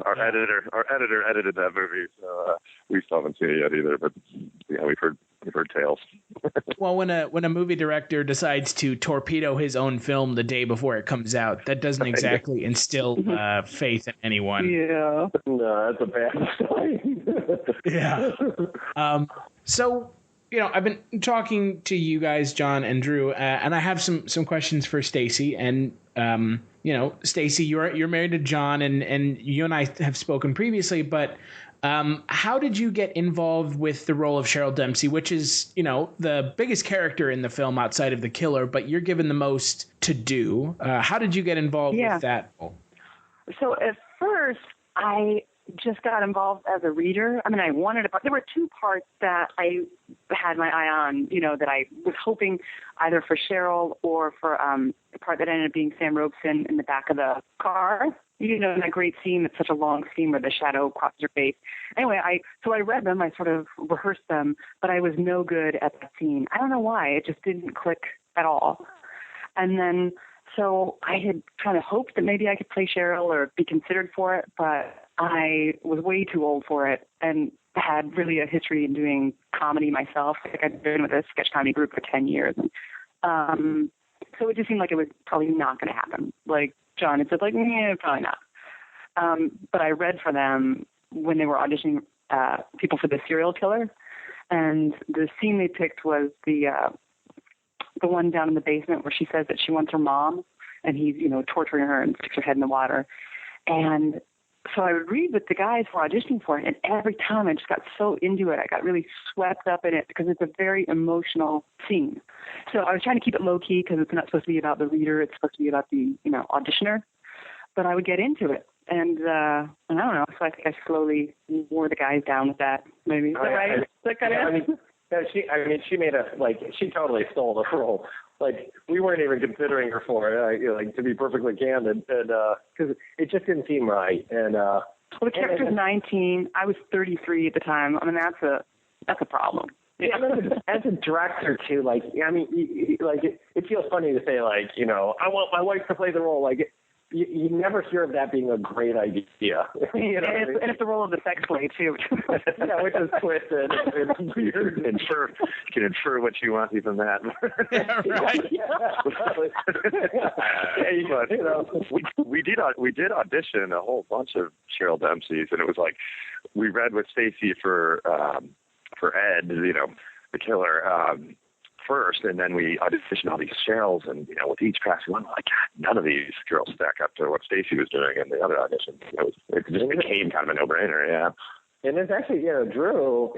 Speaker 10: Our editor edited that movie, so we still haven't seen it yet either. But yeah, we've heard tales.
Speaker 3: Well, when a movie director decides to torpedo his own film the day before it comes out, that doesn't exactly instill faith in anyone.
Speaker 9: Yeah. No, that's a bad sign.
Speaker 3: Yeah. So, I've been talking to you guys, John and Drew, and I have some questions for Stacy. And, Stacy, you're married to John, and you and I have spoken previously, but how did you get involved with the role of Cheryl Dempsey, which is, the biggest character in the film outside of the killer, but you're given the most to do? How did you get involved with that role?
Speaker 11: So at first, I just got involved as a reader. I mean, I wanted to, there were two parts that I had my eye on, that I was hoping either for Cheryl or for the part that ended up being Sam Robeson in the back of the car. In that great scene, it's such a long scene where the shadow crosses her face. Anyway, I read them, I sort of rehearsed them, but I was no good at that scene. I don't know why, it just didn't click at all. And then, so I had kind of hoped that maybe I could play Cheryl or be considered for it, but I was way too old for it and had really a history in doing comedy myself. Like I'd been with a sketch comedy group for 10 years. So it just seemed like it was probably not going to happen. Like John had said, probably not. But I read for them when they were auditioning people for the serial killer. And the scene they picked was the one down in the basement where she says that she wants her mom and he's, torturing her and sticks her head in the water. And so I would read with the guys who were auditioning for it, and every time I just got so into it. I got really swept up in it because it's a very emotional scene. So I was trying to keep it low-key because it's not supposed to be about the reader. It's supposed to be about the, auditioner. But I would get into it. And I don't know. So I think I slowly wore the guys down with that. Maybe. Is that right? Is that kind of... she totally stole the role. Like, we weren't even considering her for it, to be perfectly candid, and because it just didn't seem right. And well, the character's 19. I was 33 at the time. I mean, that's a problem. Yeah, as a director too. It feels funny to say I want my wife to play the role. You never hear of that being a great idea. And it's the role of the sex slave, too. Yeah, which is twisted. It's weird. You can infer what you want even that. Yeah, right.
Speaker 10: We did audition a whole bunch of Cheryl Dempsey's, and it was we read with Stacy for Ed, the killer, first, and then we auditioned all these Cheryls, and with each pass we went God, none of these girls stack up to what Stacy was doing in the other auditions. It just became kind of a no-brainer. Yeah. And it's actually, Drew,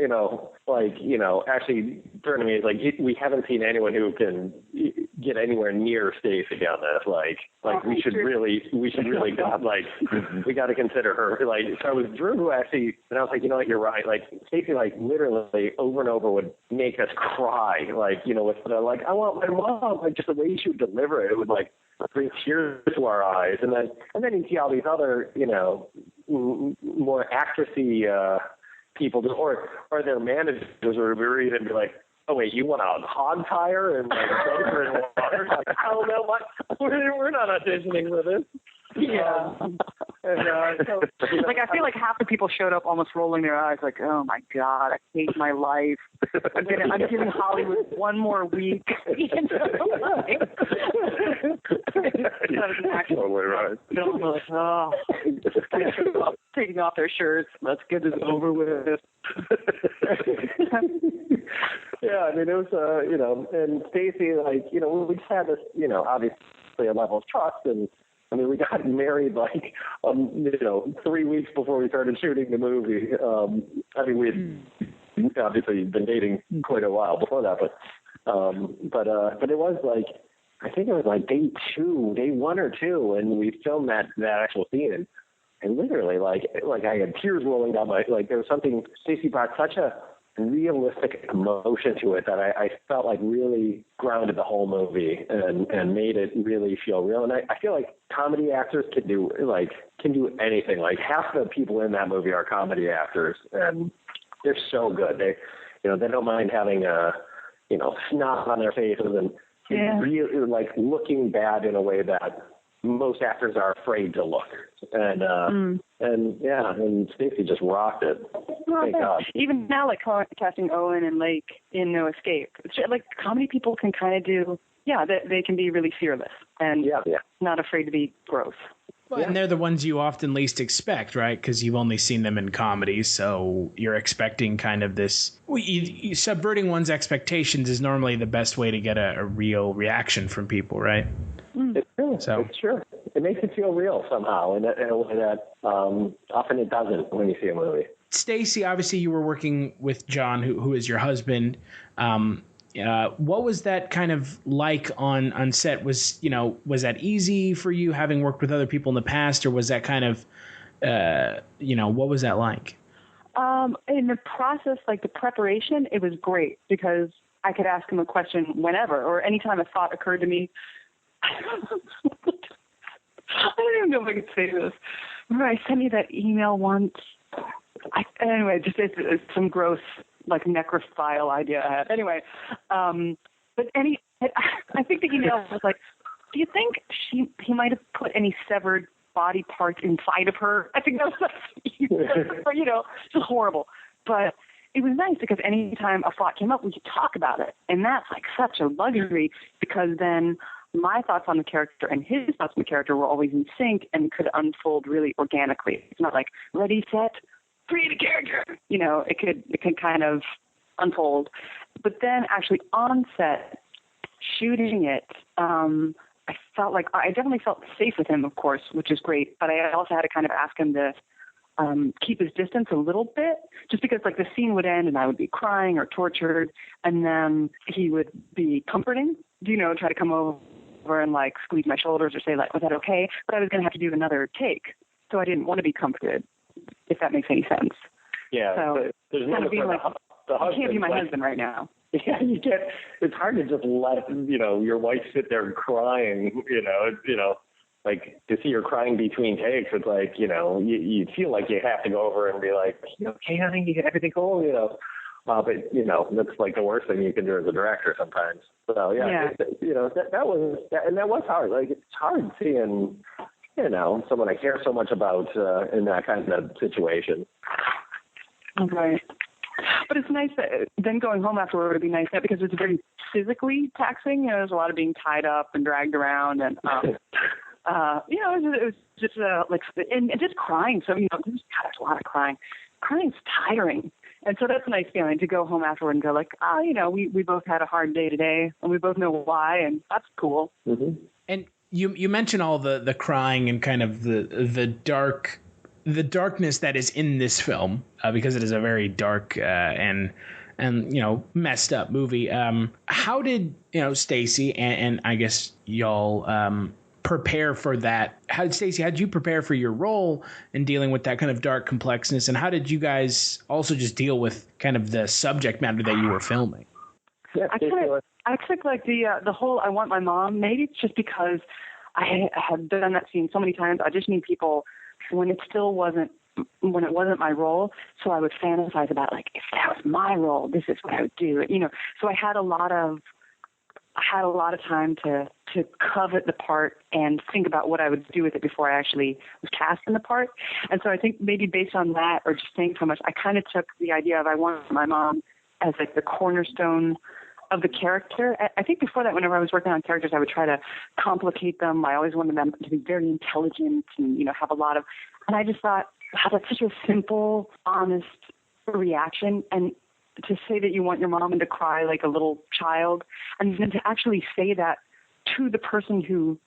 Speaker 10: actually turned to me we haven't seen anyone who can get anywhere near Stacy on this. We should really, we got to consider her. So it was Drew who actually, and I was what, you're right. Stacy, literally over and over would make us cry. With I want my mom. Just the way she would deliver it, it would bring tears to our eyes. And then you see all these other, more actressy people, or their managers would read and be oh wait, you want a hog tire and sulfur and water? I don't know, we're not auditioning for this. Yeah. And, I feel like half the people showed up almost rolling their eyes, oh my God, I hate my life. I'm giving Hollywood one more week. Totally right.
Speaker 11: Taking off their shirts. Let's get this over with.
Speaker 9: Yeah, it was, and Stacy, we just had this, obviously a level of trust, and we got married 3 weeks before we started shooting the movie. We had obviously been dating quite a while before that, but it was I think it was day 1 or 2, and we filmed that actual scene, and literally I had tears rolling down my there was something. Stacy brought such a realistic emotion to it that I felt really grounded the whole movie and made it really feel real. And I feel comedy actors can do anything. Half the people in that movie are comedy actors, and they're so good. They don't mind having a, snot on their faces and really like looking bad in a way that most actors are afraid to look. And Stacy just rocked it. Thank God.
Speaker 11: Even now, like casting Owen and Lake in No Escape, it's just, like comedy people can kind of do. Yeah, they can be really fearless and not afraid to be gross.
Speaker 3: Well, and they're the ones you often least expect, right? Because you've only seen them in comedies, so you're expecting kind of this. Subverting one's expectations is normally the best way to get a real reaction from people, right?
Speaker 9: It's true. It's true. It makes it feel real somehow, in a way that often it doesn't when you see a movie.
Speaker 3: Stacy, obviously you were working with John, who is your husband. What was that kind of like on set? Was that easy for you, having worked with other people in the past, or was that kind of, what was that like?
Speaker 11: In the process, like the preparation, it was great because I could ask him a question whenever or anytime a thought occurred to me. I don't even know if I could say this. Remember, I sent you that email once. Anyway, just it's some gross, like, necrophile idea I had. Anyway, I think the email was like, do you think he might have put any severed body parts inside of her? I think that was, just horrible. But it was nice because anytime a thought came up, we could talk about it. And that's, like, such a luxury because then my thoughts on the character and his thoughts on the character were always in sync and could unfold really organically. It's not like, ready, set, create a character. It could kind of unfold. But then actually on set, shooting it, I felt like I definitely felt safe with him, of course, which is great. But I also had to kind of ask him to keep his distance a little bit, just because like the scene would end and I would be crying or tortured, and then he would be comforting, try to come over and like squeeze my shoulders or say like, was that okay? But I was going to have to do another take, so I didn't want to be comforted, if that makes any sense.
Speaker 9: Yeah,
Speaker 11: so
Speaker 9: there's
Speaker 11: kind of being like,
Speaker 9: the
Speaker 11: you can't be my husband right now.
Speaker 9: Yeah, it's hard to just let your wife sit there and crying. Like to see her crying between takes. It's like you feel like you have to go over and be like, okay, honey, everything cool, but that's like the worst thing you can do as a director sometimes. So that was hard. Like it's hard seeing someone I care so much about in that kind of situation.
Speaker 11: Right. But it's nice that then going home afterward would be nice because it's very physically taxing. There's a lot of being tied up and dragged around, and it was just and just crying. So there's a lot of crying. Crying's tiring, and so that's a nice feeling to go home afterward and go like, we both had a hard day today, and we both know why, and that's cool.
Speaker 9: Mm-hmm.
Speaker 3: And you mentioned all the crying and kind of the darkness that is in this film, because it is a very dark and messed up movie. How did Stacy and I guess y'all prepare for that? How did you prepare for your role in dealing with that kind of dark complexness, and how did you guys also just deal with kind of the subject matter that you were filming?
Speaker 9: Yeah,
Speaker 11: I took like the whole I want my mom. Maybe it's just because I had done that scene so many times, auditioning people when it wasn't my role. So I would fantasize about like, if that was my role, this is what I would do. So I had a lot of time to covet the part and think about what I would do with it before I actually was cast in the part. And so I think maybe based on that, or just saying so much, I kind of took the idea of I want my mom as like the cornerstone of the character. I think before that, whenever I was working on characters, I would try to complicate them. I always wanted them to be very intelligent and, have a lot of, and I just thought, wow, that's such a simple, honest reaction. And to say that you want your mom and to cry like a little child, and then to actually say that to the person who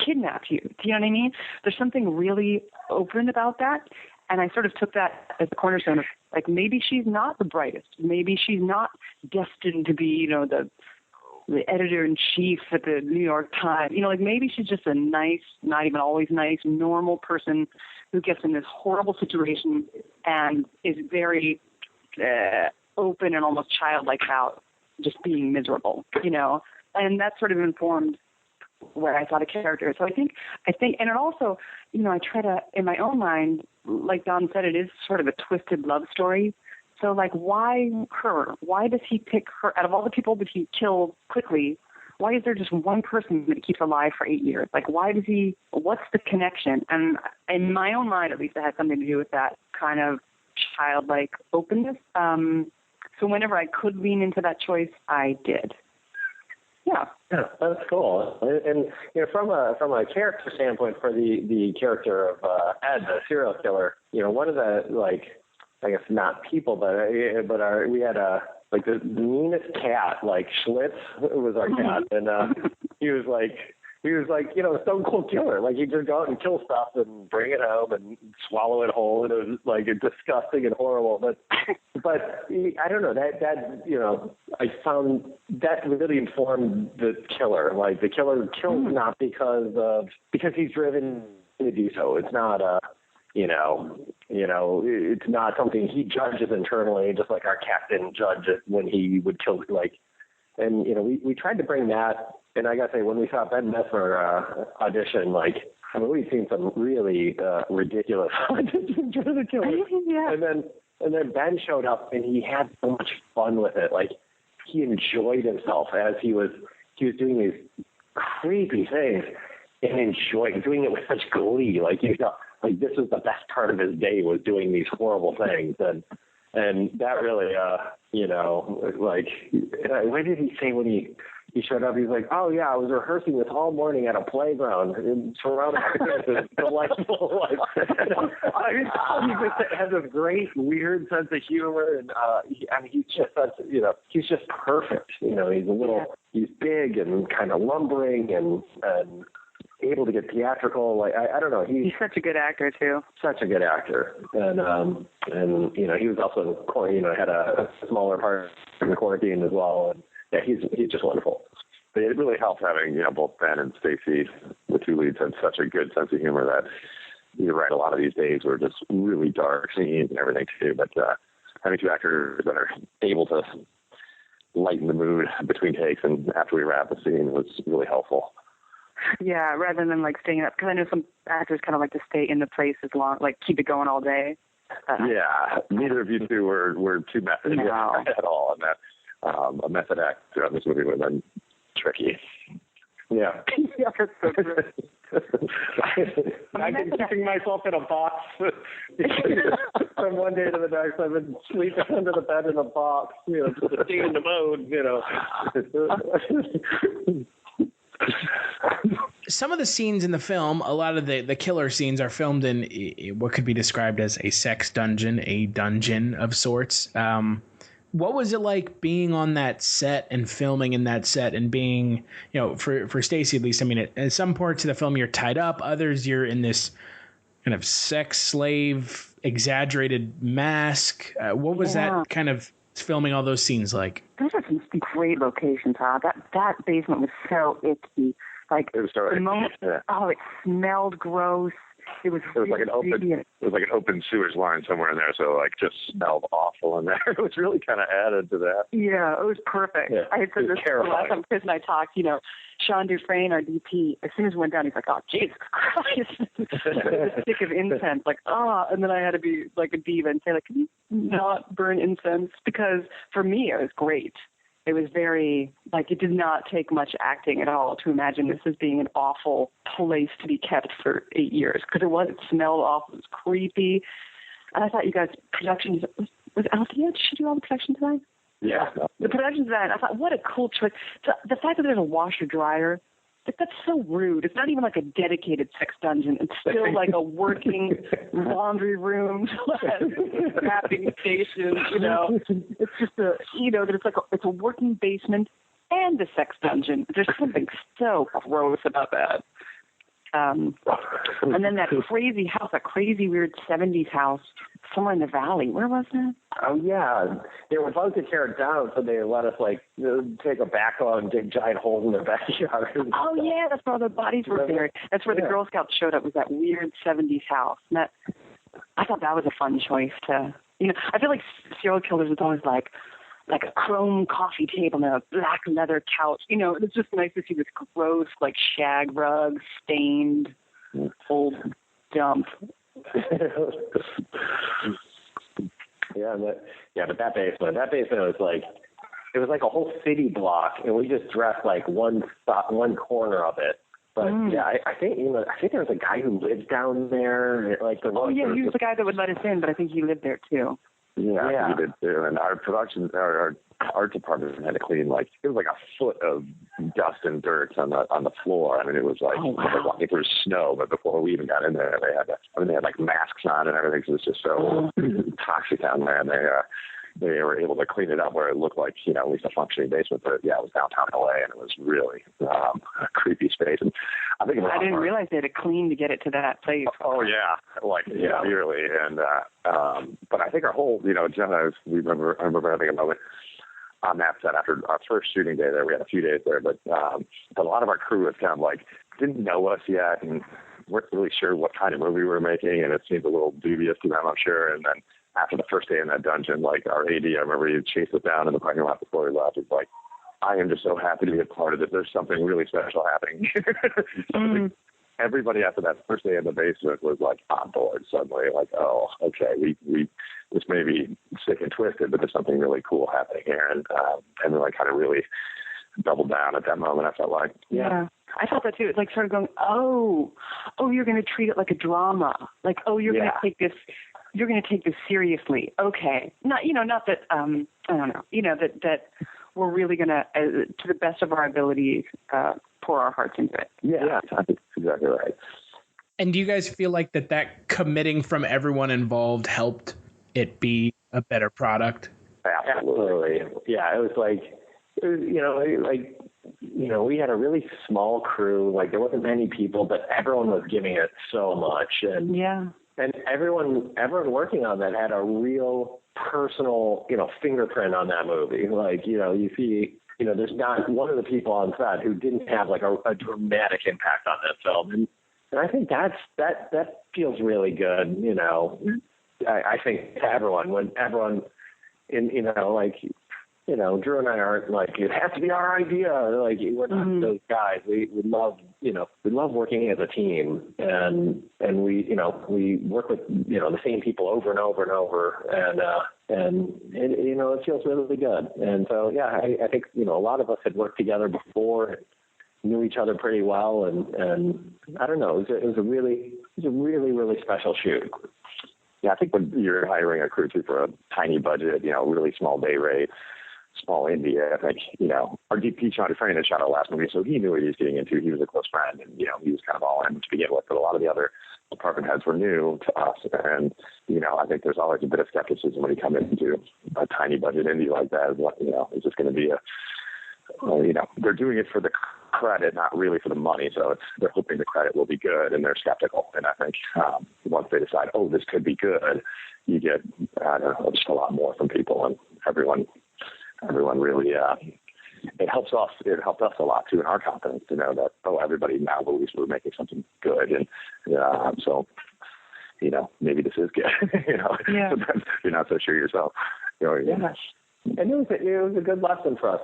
Speaker 11: kidnapped you. Do you know what I mean? There's something really open about that. And I sort of took that as the cornerstone of, like, maybe she's not the brightest. Maybe she's not destined to be, the editor-in-chief at the New York Times. Maybe she's just a nice, not even always nice, normal person who gets in this horrible situation and is very open and almost childlike about just being miserable, And that sort of informed where I thought a character. So I think, and it also, I try to, in my own mind, like Don said, it is sort of a twisted love story. So, like, why her? Why does he pick her? Out of all the people that he killed quickly, why is there just one person that he keeps alive for 8 years? Like, what's the connection? And in my own mind, at least, it had something to do with that kind of childlike openness. So whenever I could lean into that choice, I did. Yeah,
Speaker 9: that's cool. And from a character standpoint, for the character of Ed, the serial killer, one of the, like, I guess not people, but we had the meanest cat, like Schlitz was our cat, and he was like Stone Cold Killer. Like, he'd just go out and kill stuff and bring it home and swallow it whole, and it was like disgusting and horrible. But I don't know, that I found that really informed the killer. Like, the killer kills not because he's driven to do so. It's not it's not something he judges internally, just like our cat didn't judge it when he would kill. Like, and we tried to bring that. And I gotta say, when we saw Ben Messmer audition, like, I mean, we've seen some really ridiculous auditions for the killer.
Speaker 11: Yeah.
Speaker 9: And then Ben showed up, and he had so much fun with it. Like, he enjoyed himself as he was doing these creepy things, and doing it with such glee. Like, like, this was the best part of his day, was doing these horrible things, and that really, like, what did he say when he showed up? He's like, "Oh yeah, I was rehearsing this all morning at a playground and surrounded by kids. It's delightful." Like, he just has this great, weird sense of humor, and he's just such, he's just perfect. He's big and kind of lumbering and able to get theatrical. Like, I don't know.
Speaker 11: He's such a good actor too.
Speaker 9: Such a good actor, and he was also, had a smaller part in the quarantine as well. And yeah, he's just wonderful.
Speaker 10: But it really helps having, both Ben and Stacy, the two leads, had such a good sense of humor that you write a lot of these days were just really dark scenes and everything too. But having two actors that are able to lighten the mood between takes and after we wrap the scene was really helpful.
Speaker 11: Yeah, rather than like staying up, because I know some actors kind of like to stay in the place as long, like keep it going all day.
Speaker 10: Yeah, neither of you two were too method at all, and that a method act throughout this movie would have been tricky.
Speaker 9: Yeah.
Speaker 11: Yeah, that's so true.
Speaker 9: I've been keeping myself in a box from one day to the next. I've been sleeping under the bed in a box, just to stay in the mode,
Speaker 3: Some of the scenes in the film, a lot of the killer scenes, are filmed in what could be described as a sex dungeon, a dungeon of sorts. What was it like being on that set and filming in that set and being, for Stacy at least, I mean, at some parts of the film you're tied up, others you're in this kind of sex slave exaggerated mask. What was that kind of filming all those scenes like?
Speaker 11: Those are some great locations, huh? That basement was so icky. Like,
Speaker 10: it was so
Speaker 11: the moment, it smelled gross. It was
Speaker 10: like an open sewage line somewhere in there, so like just smelled awful in there. It was really kind of added to that.
Speaker 11: Yeah, it was perfect.
Speaker 10: Yeah,
Speaker 11: I had said this the last time Chris and I talked. Sean Dufresne, our DP, as soon as we went down, he's like, "Oh, Jesus Christ!" A stick of incense, like, and then I had to be like a diva and say, like, "Can you not burn incense?" Because for me, it was great. It was very, like, it did not take much acting at all to imagine this as being an awful place to be kept for 8 years. Because it smelled awful, it was creepy. And I thought you guys, production, was Althea, did she do all the production design?
Speaker 9: Yeah.
Speaker 11: The production design, I thought, what a cool choice. The fact that there's a washer dryer, that's so rude. It's not even like a dedicated sex dungeon. It's still like a working laundry room, wrapping station, It's just that it's a working basement and a sex dungeon. There's something so gross about that. And then that crazy house, that crazy weird 70s house somewhere in the valley. Where was that?
Speaker 9: Oh, yeah. They were about to tear it down, so they let us, take a backhoe and dig giant holes in their backyard.
Speaker 11: Oh, yeah, that's where all the bodies were buried. That's where the Girl Scouts showed up, was that weird 70s house. And I thought that was a fun choice to, I feel like serial killers, it's always like a chrome coffee table and a black leather couch. It's just nice to see this gross, shag rug, stained, old dump.
Speaker 9: But that basement was like, it was like a whole city block, and we just dressed like one corner of it. But I think there was a guy who lived down there. Like
Speaker 11: he was the guy that would let us in, but I think he lived there too.
Speaker 10: Yeah, he did too. And our our art department had to clean it was like a foot of dust and dirt on the floor. I mean, it was like like walking through snow. But before we even got in there, they had like masks on and everything. So it was just so toxic down there. And they were able to clean it up where it looked like, at least a functioning basement. But it was downtown LA, and it was really a creepy space. And I didn't
Speaker 11: realize they had to clean to get it to that place.
Speaker 10: Oh yeah, really. And but I think our whole, John, I remember having a moment on that set after our first shooting day there. We had a few days there, but a lot of our crew was kind of didn't know us yet and weren't really sure what kind of movie we were making, and it seemed a little dubious to them, I'm sure. And then after the first day in that dungeon, our AD, I remember he chased us down in the parking lot before we left. It's like, I am just so happy to be a part of it. There's something really special happening. Everybody after that first day in the basement was on board suddenly. Oh, okay, we this may be sick and twisted, but there's something really cool happening here, and then kind of really doubled down at that moment. I felt like,
Speaker 11: yeah. I felt that too. It's sort of going, oh, you're going to treat it like a drama. You're going to take this. You're going to take this seriously. Okay. Not that, I don't know, that we're really going to, to the best of our abilities, pour our hearts into it.
Speaker 10: Yeah, I think that's exactly right.
Speaker 3: And do you guys feel like that committing from everyone involved helped it be a better product?
Speaker 9: Absolutely. Yeah, it was we had a really small crew. There wasn't many people, but everyone was giving it so much. And and everyone working on that had a real personal, fingerprint on that movie. You see, there's not one of the people on set who didn't have a dramatic impact on that film. And I think that feels really good. I think to everyone, when everyone Drew and I aren't it has to be our idea. We're not those guys. We love, we love working as a team, and we work with, the same people over and over and over, and it feels really good. And so, I think, a lot of us had worked together before, knew each other pretty well, and I don't know, it was a really, really special shoot.
Speaker 10: Yeah, I think when you're hiring a crew for a tiny budget, really small day rate, small indie, I think, our DP, Sean Liang, had shot our last movie, so he knew what he was getting into. He was a close friend, and, he was kind of all in to begin with, but a lot of the other department heads were new to us, and, I think there's always a bit of skepticism when you come into a tiny budget indie like that. Is this going to be they're doing it for the credit, not really for the money, so they're hoping the credit will be good, and they're skeptical. And I think once they decide, this could be good, you get just a lot more from people, and everyone really it helped us a lot too in our confidence to know that everybody now believes we're making something good, and so maybe this is good. Sometimes you're not so sure yourself.
Speaker 9: And it was a good lesson for us.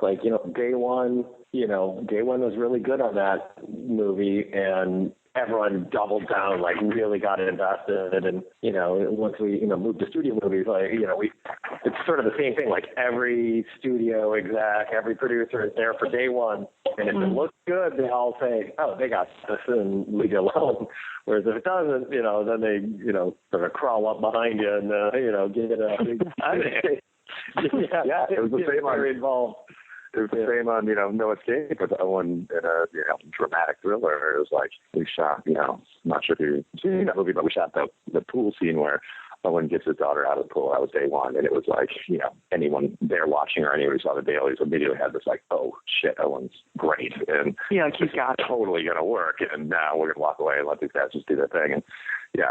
Speaker 9: Day one was really good on that movie, and everyone doubled down, really got invested. And, once we, moved to studio movies, it's sort of the same thing. Every studio exec, every producer is there for day one. And if it looks good, they all say, they got this, and leave it alone. Whereas if it doesn't, then they, sort of crawl up behind you and, get it. Yeah, it was the same on involved. It was the same on, No Escape, with Owen in a, dramatic thriller. It was we shot, I'm not sure if you've seen that movie, but we shot the pool scene where Owen gets his daughter out of the pool. That was day one, and it was anyone there watching or anyone who saw the dailies immediately had this oh shit, Owen's great, and
Speaker 11: he's got it.
Speaker 10: Totally gonna work, and now we're gonna walk away and let these guys just do their thing. And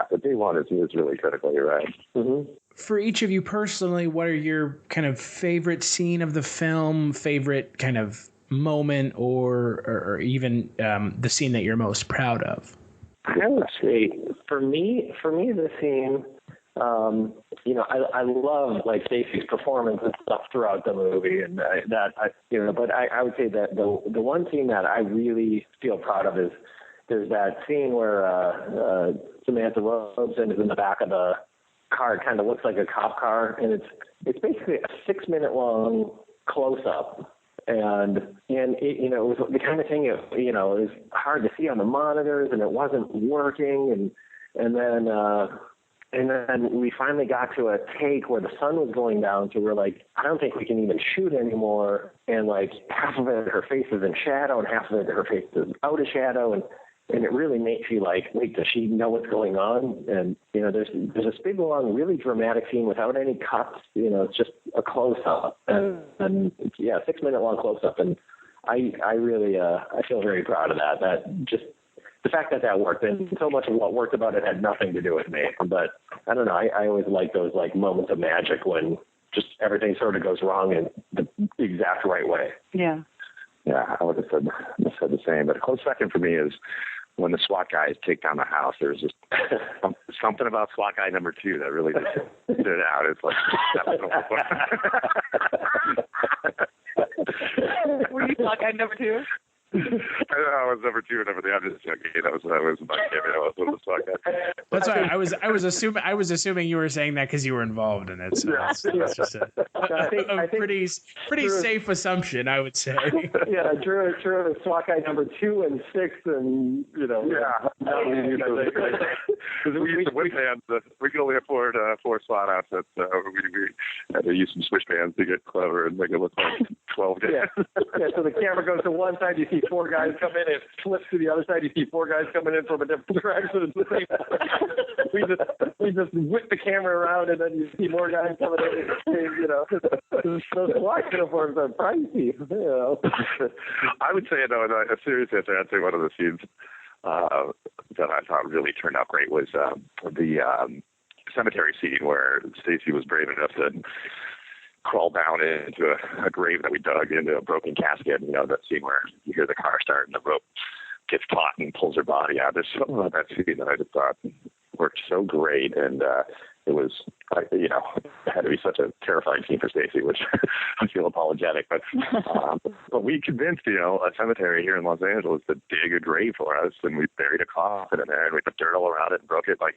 Speaker 10: the day one is really critical. You're right. Mm-hmm.
Speaker 3: For each of you personally, what are your kind of favorite scene of the film, favorite kind of moment, or even the scene that you're most proud of?
Speaker 9: I would say for me the scene. I love Stacy's performance and stuff throughout the movie, and but I would say that the one scene that I really feel proud of is there's that scene where Samantha Robeson is in the back of the car kind of looks like a cop car, and it's basically a 6-minute long close up. And it, you know, it was the kind of thing, you know, it was hard to see on the monitors, and it wasn't working. And then we finally got to a take where the sun was going down, so we're like, I don't think we can even shoot anymore. And like half of it, her face is in shadow, and half of it, her face is out of shadow. And it really makes you like, wait, does she know what's going on? And, you know, there's this big, long, really dramatic scene without any cuts. You know, it's just a close-up. And yeah, 6-minute long close-up. And I really, I feel very proud of that. That just, the fact that worked, and so much of what worked about it had nothing to do with me. But I don't know, I always like those like moments of magic when just everything sort of goes wrong in the exact right way.
Speaker 11: Yeah.
Speaker 10: Yeah, I would have said the same. But a close second for me is when the SWAT guys take down the house. There's just something about SWAT guy number 2 that really just stood out. It's like,
Speaker 11: were you SWAT guy number 2?
Speaker 10: I was number 2 and number 3. I'm just joking. That was my cameo. I was SWAT guy.
Speaker 3: That's why I was assuming you were saying that because you were involved in it. So that's just a pretty safe assumption, I would say.
Speaker 9: Yeah, Drew SWAT guy number 2 and 6, and you know.
Speaker 10: Yeah. Because we used to whip bands. We could only afford 4 SWAT outfits. We had to use some switch bands to get clever and make it look like 12 guys.
Speaker 9: Yeah. So the camera goes to one side, you see 4 guys come in, it flips to the other side, you see 4 guys coming in from a different direction. We just whip the camera around, and then you see more guys coming in. You know, those SWAT uniforms are pricey. You know.
Speaker 10: I would say, no, a serious answer, I'd say one of the scenes that I thought really turned out great was the cemetery scene where Stacy was brave enough to crawl down into a grave that we dug into a broken casket. You know, that scene where you hear the car start and the rope gets taut and pulls her body out. There's something about that scene that I just thought worked so great, and it was, you know, it had to be such a terrifying scene for Stacy, which I feel apologetic, but we convinced, you know, a cemetery here in Los Angeles to dig a grave for us, and we buried a coffin in there, and we put dirt all around it and broke it. Like,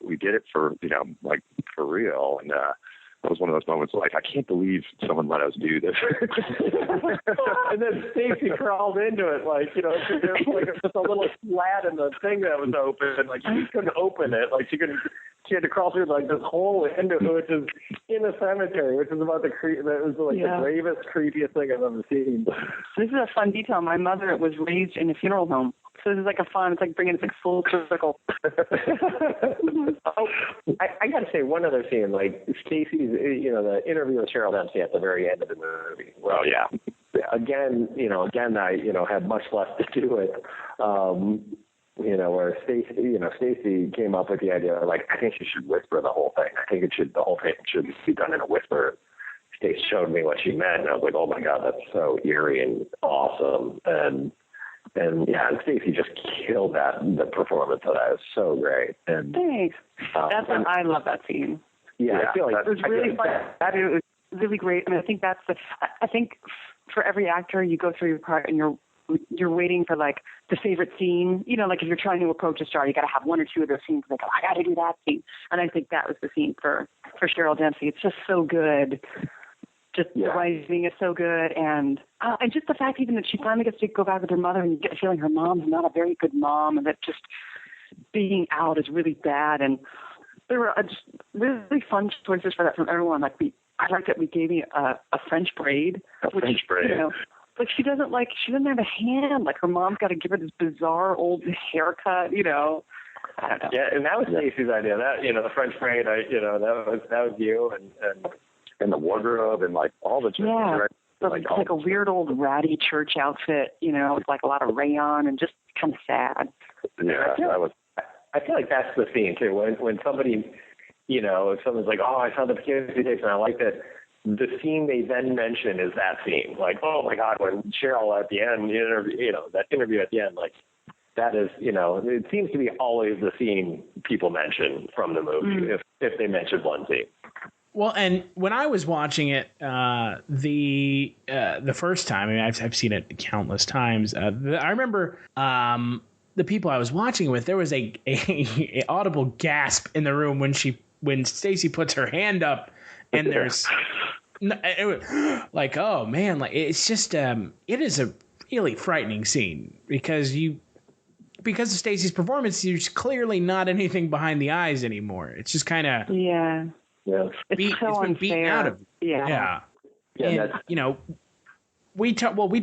Speaker 10: we did it for, you know, like for real, and that was one of those moments like, I can't believe someone let us do this.
Speaker 9: And then Stacy crawled into it, like, you know, there was like just a little slat in the thing that was open, and like she couldn't open it, like she had to crawl through like this hole into it, which is in a cemetery, which is about the bravest, creepiest thing I've ever seen.
Speaker 11: This is a fun detail. My mother was raised in a funeral home. So this is like it's like bringing it like full circle.
Speaker 9: I got to say one other scene, like Stacy's, you know, the interview with Cheryl Dempsey at the very end of the movie. Well, yeah. Again, I had much less to do with, you know, where Stacy came up with the idea, like, I think she should whisper the whole thing. I think the whole thing should be done in a whisper. Stacy showed me what she meant, and I was like, oh my God, that's so eerie and awesome. And yeah, Stacy just killed the performance of that. It was so great. And
Speaker 11: thanks. I love that scene.
Speaker 9: Yeah, I feel like
Speaker 11: it was really fun. It was really great. I mean, I think for every actor, you go through your part and you're waiting for like the favorite scene. You know, like if you're trying to approach a star, you got to have 1 or 2 of those scenes. Like, oh, I got to do that scene. And I think that was the scene for Cheryl Dempsey. It's just so good. Just the writing is so good, and just the fact even that she finally gets to go back with her mother, and you get the feeling her mom's not a very good mom, and that just being out is really bad. And there were just really fun choices for that from everyone. Like I liked that we gave me a French braid.
Speaker 10: French braid.
Speaker 11: You know, like she doesn't have a hand. Like her mom's got to give her this bizarre old haircut. You know. I don't know.
Speaker 9: Yeah, and that was Stacey's idea. That, you know, the French braid. That was you
Speaker 10: and the wardrobe and like all the
Speaker 11: like a weird old ratty church outfit, you know, with like a lot of rayon and just kind of sad.
Speaker 10: Yeah,
Speaker 9: I feel like that's the scene too. When somebody, you know, if someone's like, oh, I saw the Poughkeepsie Tapes and I liked it, the scene they then mention is that scene. Like, oh my God, when Cheryl at the end, that interview at the end, like that is, you know, it seems to be always the scene people mention from the movie if they mention one scene.
Speaker 3: Well, and when I was watching it the first time, I mean, I've seen it countless times. I remember the people I was watching with, there was a audible gasp in the room when she when Stacy puts her hand up and there's like, oh man, like it's just it is a really frightening scene because of Stacy's performance, there's clearly not anything behind the eyes anymore. It's just kind of
Speaker 11: it's so
Speaker 3: been beaten out of
Speaker 11: yeah.
Speaker 3: And you know,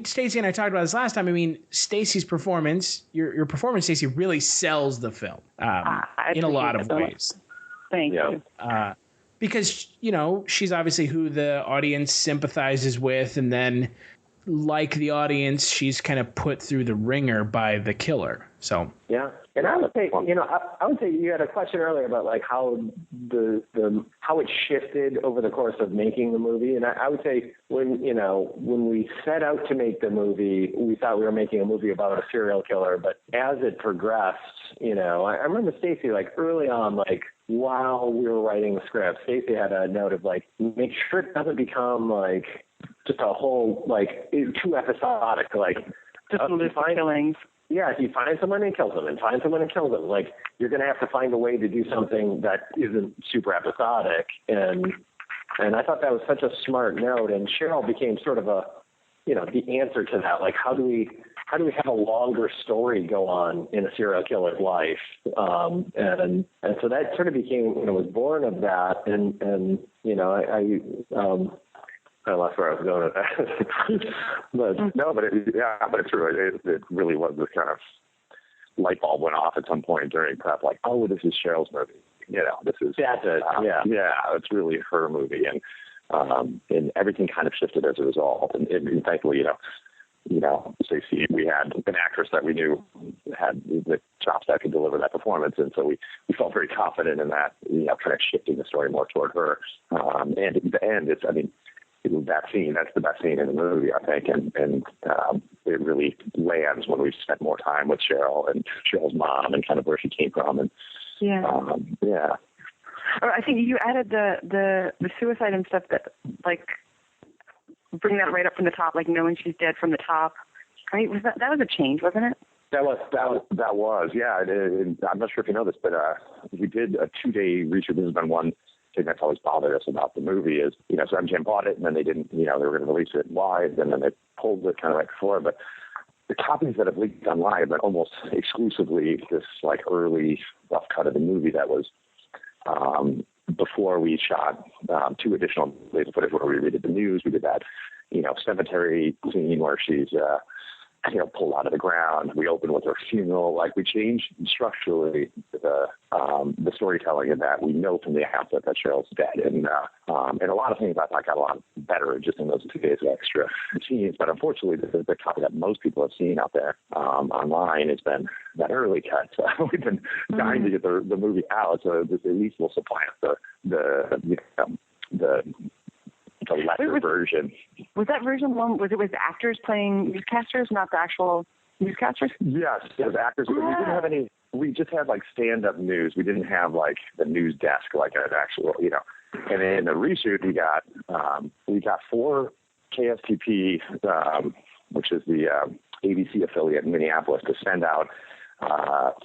Speaker 3: Stacy and I talked about this last time. I mean, Stacy's performance, your performance, Stacy, really sells the film in a lot of ways.
Speaker 11: Thank you.
Speaker 3: Because, you know, she's obviously who the audience sympathizes with, and then, like the audience, she's kind of put through the ringer by the killer. So
Speaker 9: yeah, and I would say, you know, I would say you had a question earlier about like how how it shifted over the course of making the movie, and I would say when we set out to make the movie, we thought we were making a movie about a serial killer, but as it progressed, you know, I remember Stacy like early on, like while we were writing the script, Stacy had a note of like, make sure it doesn't become like just a whole like too episodic, like
Speaker 11: just a list of killings.
Speaker 9: Yeah, if you find someone and kill them, and find someone and kill them, like you're going to have to find a way to do something that isn't super episodic. And I thought that was such a smart note. And Cheryl became sort of a, you know, the answer to that. Like, how do we have a longer story go on in a serial killer's life? And so that sort of became, you know, was born of that. And you know, I lost where I was going with that. but it's true. It really was this kind of light bulb went off at some point during prep, like, oh, this is Cheryl's movie. You know, this is it's really her movie, and everything kind of shifted as a result. And thankfully, you know, Stacy, we had an actress that we knew had the chops that could deliver that performance, and so we felt very confident in that, you know, kind of shifting the story more toward her. And at the end, it's, I mean, that scene, that's the best scene in the movie, I think, and it really lands when we spent more time with Cheryl and Cheryl's mom and kind of where she came from, and
Speaker 11: I think you added the suicide and stuff, that like bring that right up from the top, like knowing she's dead from the top. Right? Was that was a change, wasn't it?
Speaker 10: That was yeah. I'm not sure if you know this, but we did a 2-day reshoot. This has been one thing that's always bothered us about the movie is, you know, so MGM bought it and then they didn't, you know, they were going to release it wide and then they pulled it kind of right before. But the copies that have leaked online have been almost exclusively this like early rough cut of the movie that was before we shot 2 additional days of footage where we redid the news. We did that, you know, cemetery scene where she's you know, pulled out of the ground. We opened with her funeral. Like, we changed structurally the storytelling in that we know from the outset that Cheryl's dead. And a lot of things I thought got a lot better just in those 2 days of extra scenes. But unfortunately, the copy that most people have seen out there online has been that early cut. So we've been dying to get the movie out, so this at least will supplant the lesser version.
Speaker 11: Was that version one? Was it with actors playing newscasters, not the actual newscasters?
Speaker 10: Yes, it was actors. We didn't have any. We just had like stand-up news. We didn't have like the news desk, like an actual, you know. And in the reshoot, we got 4 KSTP, which is the ABC affiliate in Minneapolis, to send out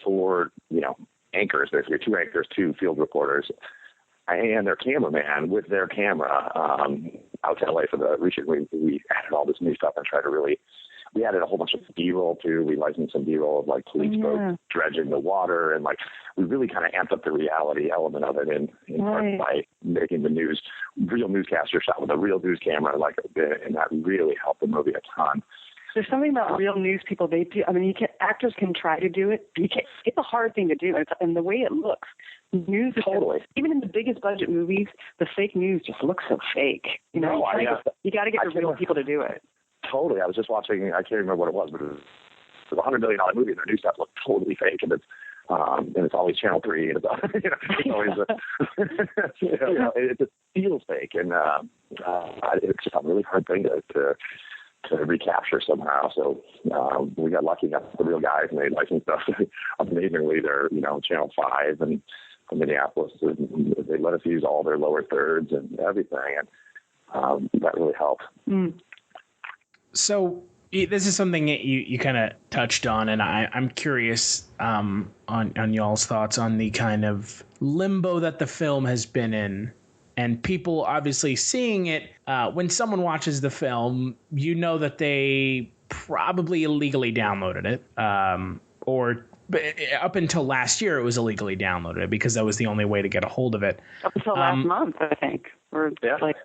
Speaker 10: 4, you know, anchors, basically 2 anchors, 2 field reporters, and their cameraman with their camera out to LA for the reshoot. We added all this new stuff and tried to we added a whole bunch of B-roll too. We licensed some B-roll of like police boats dredging the water, and like we really kind of amped up the reality element of it in part by making the real newscaster shot with a real news camera, like, and that really helped the movie a ton.
Speaker 11: There's something about real news people. They do. I mean, actors can try to do it. It's a hard thing to do, and the way it looks, news totally. Even in the biggest budget movies, the fake news just looks so fake. You know, you got to get the real people to do it.
Speaker 10: Totally. I was just watching. I can't remember what it was, but it was a $100 million movie, and their news stuff looked totally fake, and it's always Channel 3, and it's always it just feels fake, and it's just a really hard thing to recapture somehow. So we got lucky enough with the real guys, and they licensed us amazingly. They're, you know, Channel 5 and from Minneapolis, and they let us use all their lower thirds and everything, and that really helped.
Speaker 3: So This is something that you kind of touched on, and I'm curious on y'all's thoughts on the kind of limbo that the film has been in. And people obviously seeing it, when someone watches the film, you know that they probably illegally downloaded it. Or up until last year, it was illegally downloaded because that was the only way to get a hold of it.
Speaker 11: Up until last month, I think. Or right?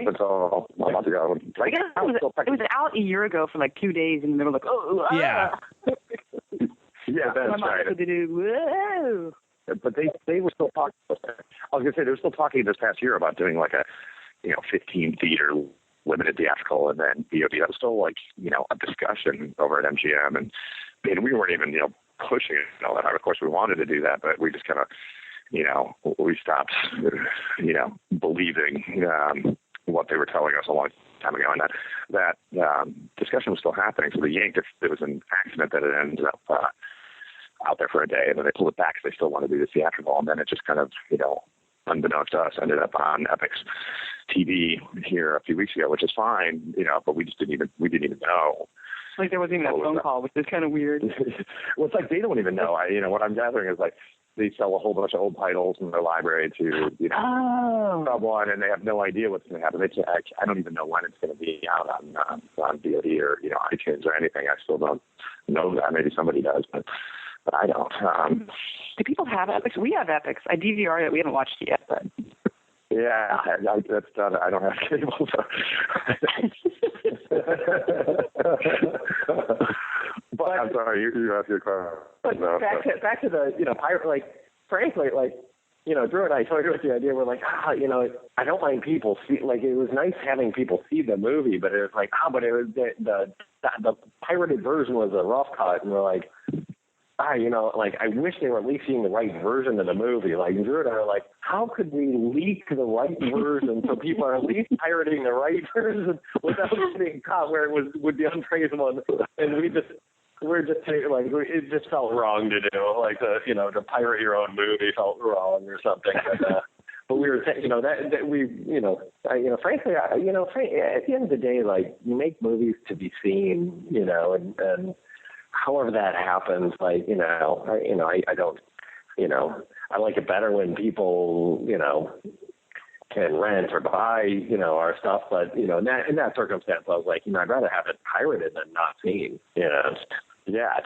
Speaker 10: Up until a month ago.
Speaker 11: Like, it was out a year ago for like 2 days, and they were like,
Speaker 10: yeah, that's right.
Speaker 11: Whoa.
Speaker 10: But they were still talking. I was gonna say they were still talking this past year about doing like a 15 theater limited theatrical and then VOD. That was still like a discussion over at MGM, and we weren't even pushing it all that hard. Of course, we wanted to do that, but we just kind of we stopped believing what they were telling us a long time ago, and that discussion was still happening. So they yanked it. There was an accident that it ended up out there for a day, and then they pulled it back because they still wanted to do the theatrical, and then it just kind of, unbeknownst to us, ended up on Epic's TV here a few weeks ago, which is fine, but we didn't even know.
Speaker 11: Like there wasn't even a phone call, which is kind of weird.
Speaker 10: Well, it's like they don't even know. What I'm gathering is like they sell a whole bunch of old titles in their library to someone, and they have no idea what's going to happen. I don't even know when it's going to be out on VOD or iTunes or anything. I still don't know that. Maybe somebody does, but I don't.
Speaker 11: Do people have Epics? We have Epics. I DVR'd it. We haven't watched it yet, but.
Speaker 10: Yeah, that's done. I don't have cable. So. But I'm sorry, you have your car.
Speaker 9: But back to the pirate. Like frankly, Drew and I toyed with the idea. We're like, I don't mind people see. Like it was nice having people see the movie, but it was like, but it was the pirated version was a rough cut, and we're like. I wish they were leaking the right version of the movie. Like, Drew and I are like, how could we leak the right version so people are at least pirating the right version without getting caught where it would be untraceable? And it just felt wrong to do. Like, to pirate your own movie felt wrong or something. But we were, frankly, at the end of the day, like, you make movies to be seen, and however that happens, I don't, I like it better when people, can rent or buy, our stuff. But, in that circumstance, I was like, I'd rather have it pirated than not seen, Yeah,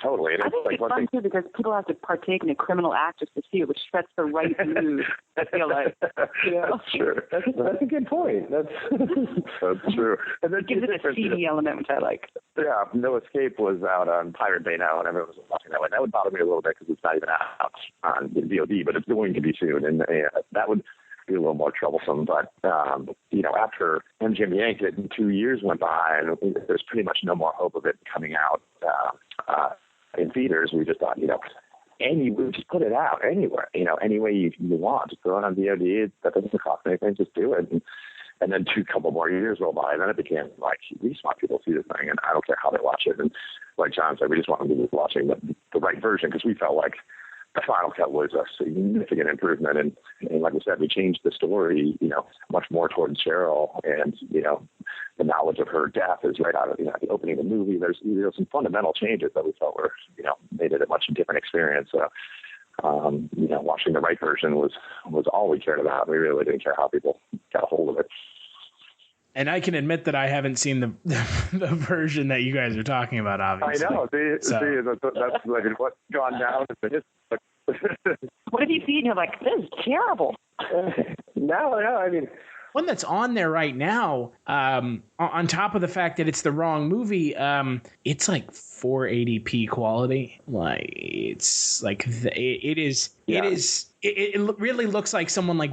Speaker 9: totally.
Speaker 11: I think it's fun, too, because people have to partake in a criminal act just to see it, which sets the right mood, I feel like.
Speaker 10: That's true.
Speaker 9: That's a good point. That's
Speaker 10: true. And
Speaker 11: it gives it a seedy element, which I like.
Speaker 10: Yeah, No Escape was out on Pirate Bay now, and everyone was watching that one. That would bother me a little bit because it's not even out on VOD, but it's going to be soon, and that would be a little more troublesome. But, after MGM yanked it and 2 years went by, and there's pretty much no more hope of it coming out in theaters, we just thought, just put it out anywhere, any way you want. Just throw it on VOD. That doesn't cost anything. Just do it. And then couple more years roll by, and then it became like, we just want people to see this thing, and I don't care how they watch it. And like John said, we just want them to be watching the right version, because we felt like the final cut was a significant improvement. And like we said, we changed the story, much more towards Cheryl, and, the knowledge of her death is right out of, the opening of the movie. There's some fundamental changes that we felt were, made it a much different experience. So, watching the right version was all we cared about. We really didn't care how people got a hold of it.
Speaker 3: And I can admit that I haven't seen the version that you guys are talking about, obviously.
Speaker 10: I know. That's like what's gone down.
Speaker 11: What have you seen? You're like, this is terrible.
Speaker 9: No, I mean...
Speaker 3: One that's on there right now, on top of the fact that it's the wrong movie, it's like 480p quality. Like, it's like, it really looks like someone like,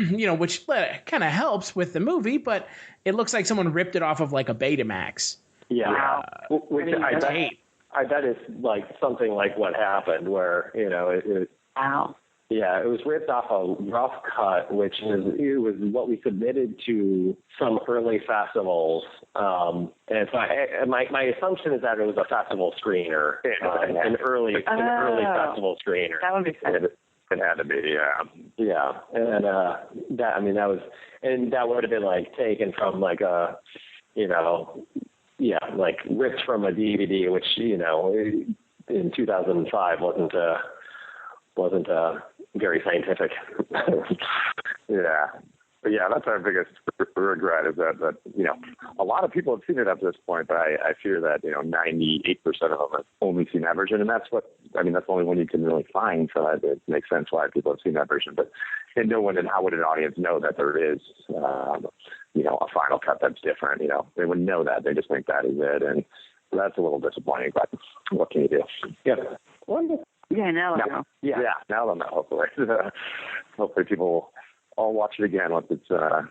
Speaker 3: which kind of helps with the movie, but it looks like someone ripped it off of like a Betamax.
Speaker 9: Yeah. Which I bet it's like something like what happened where,
Speaker 11: Wow.
Speaker 9: Yeah, it was ripped off a rough cut, which was what we submitted to some early festivals. And so my assumption is that it was a festival screener, an early festival screener.
Speaker 11: That would make sense.
Speaker 10: It had to be,
Speaker 9: yeah, and that would have been like taken from like a, like ripped from a DVD, which, you know, in 2005 wasn't very scientific.
Speaker 10: Yeah. But yeah, that's our biggest regret is that, you know, a lot of people have seen it up to this point, but I fear that, you know, 98% of them have only seen that version. And that's the only one you can really find. So it makes sense why people have seen that version. But and how would an audience know that there is, you know, a final cut that's different? You know, they wouldn't know that. They just think that is it. And that's a little disappointing, but what can you do? Yeah.
Speaker 11: Yeah, now they'll know.
Speaker 10: Yeah, now they'll know, hopefully. Hopefully people will all watch it again once it's out.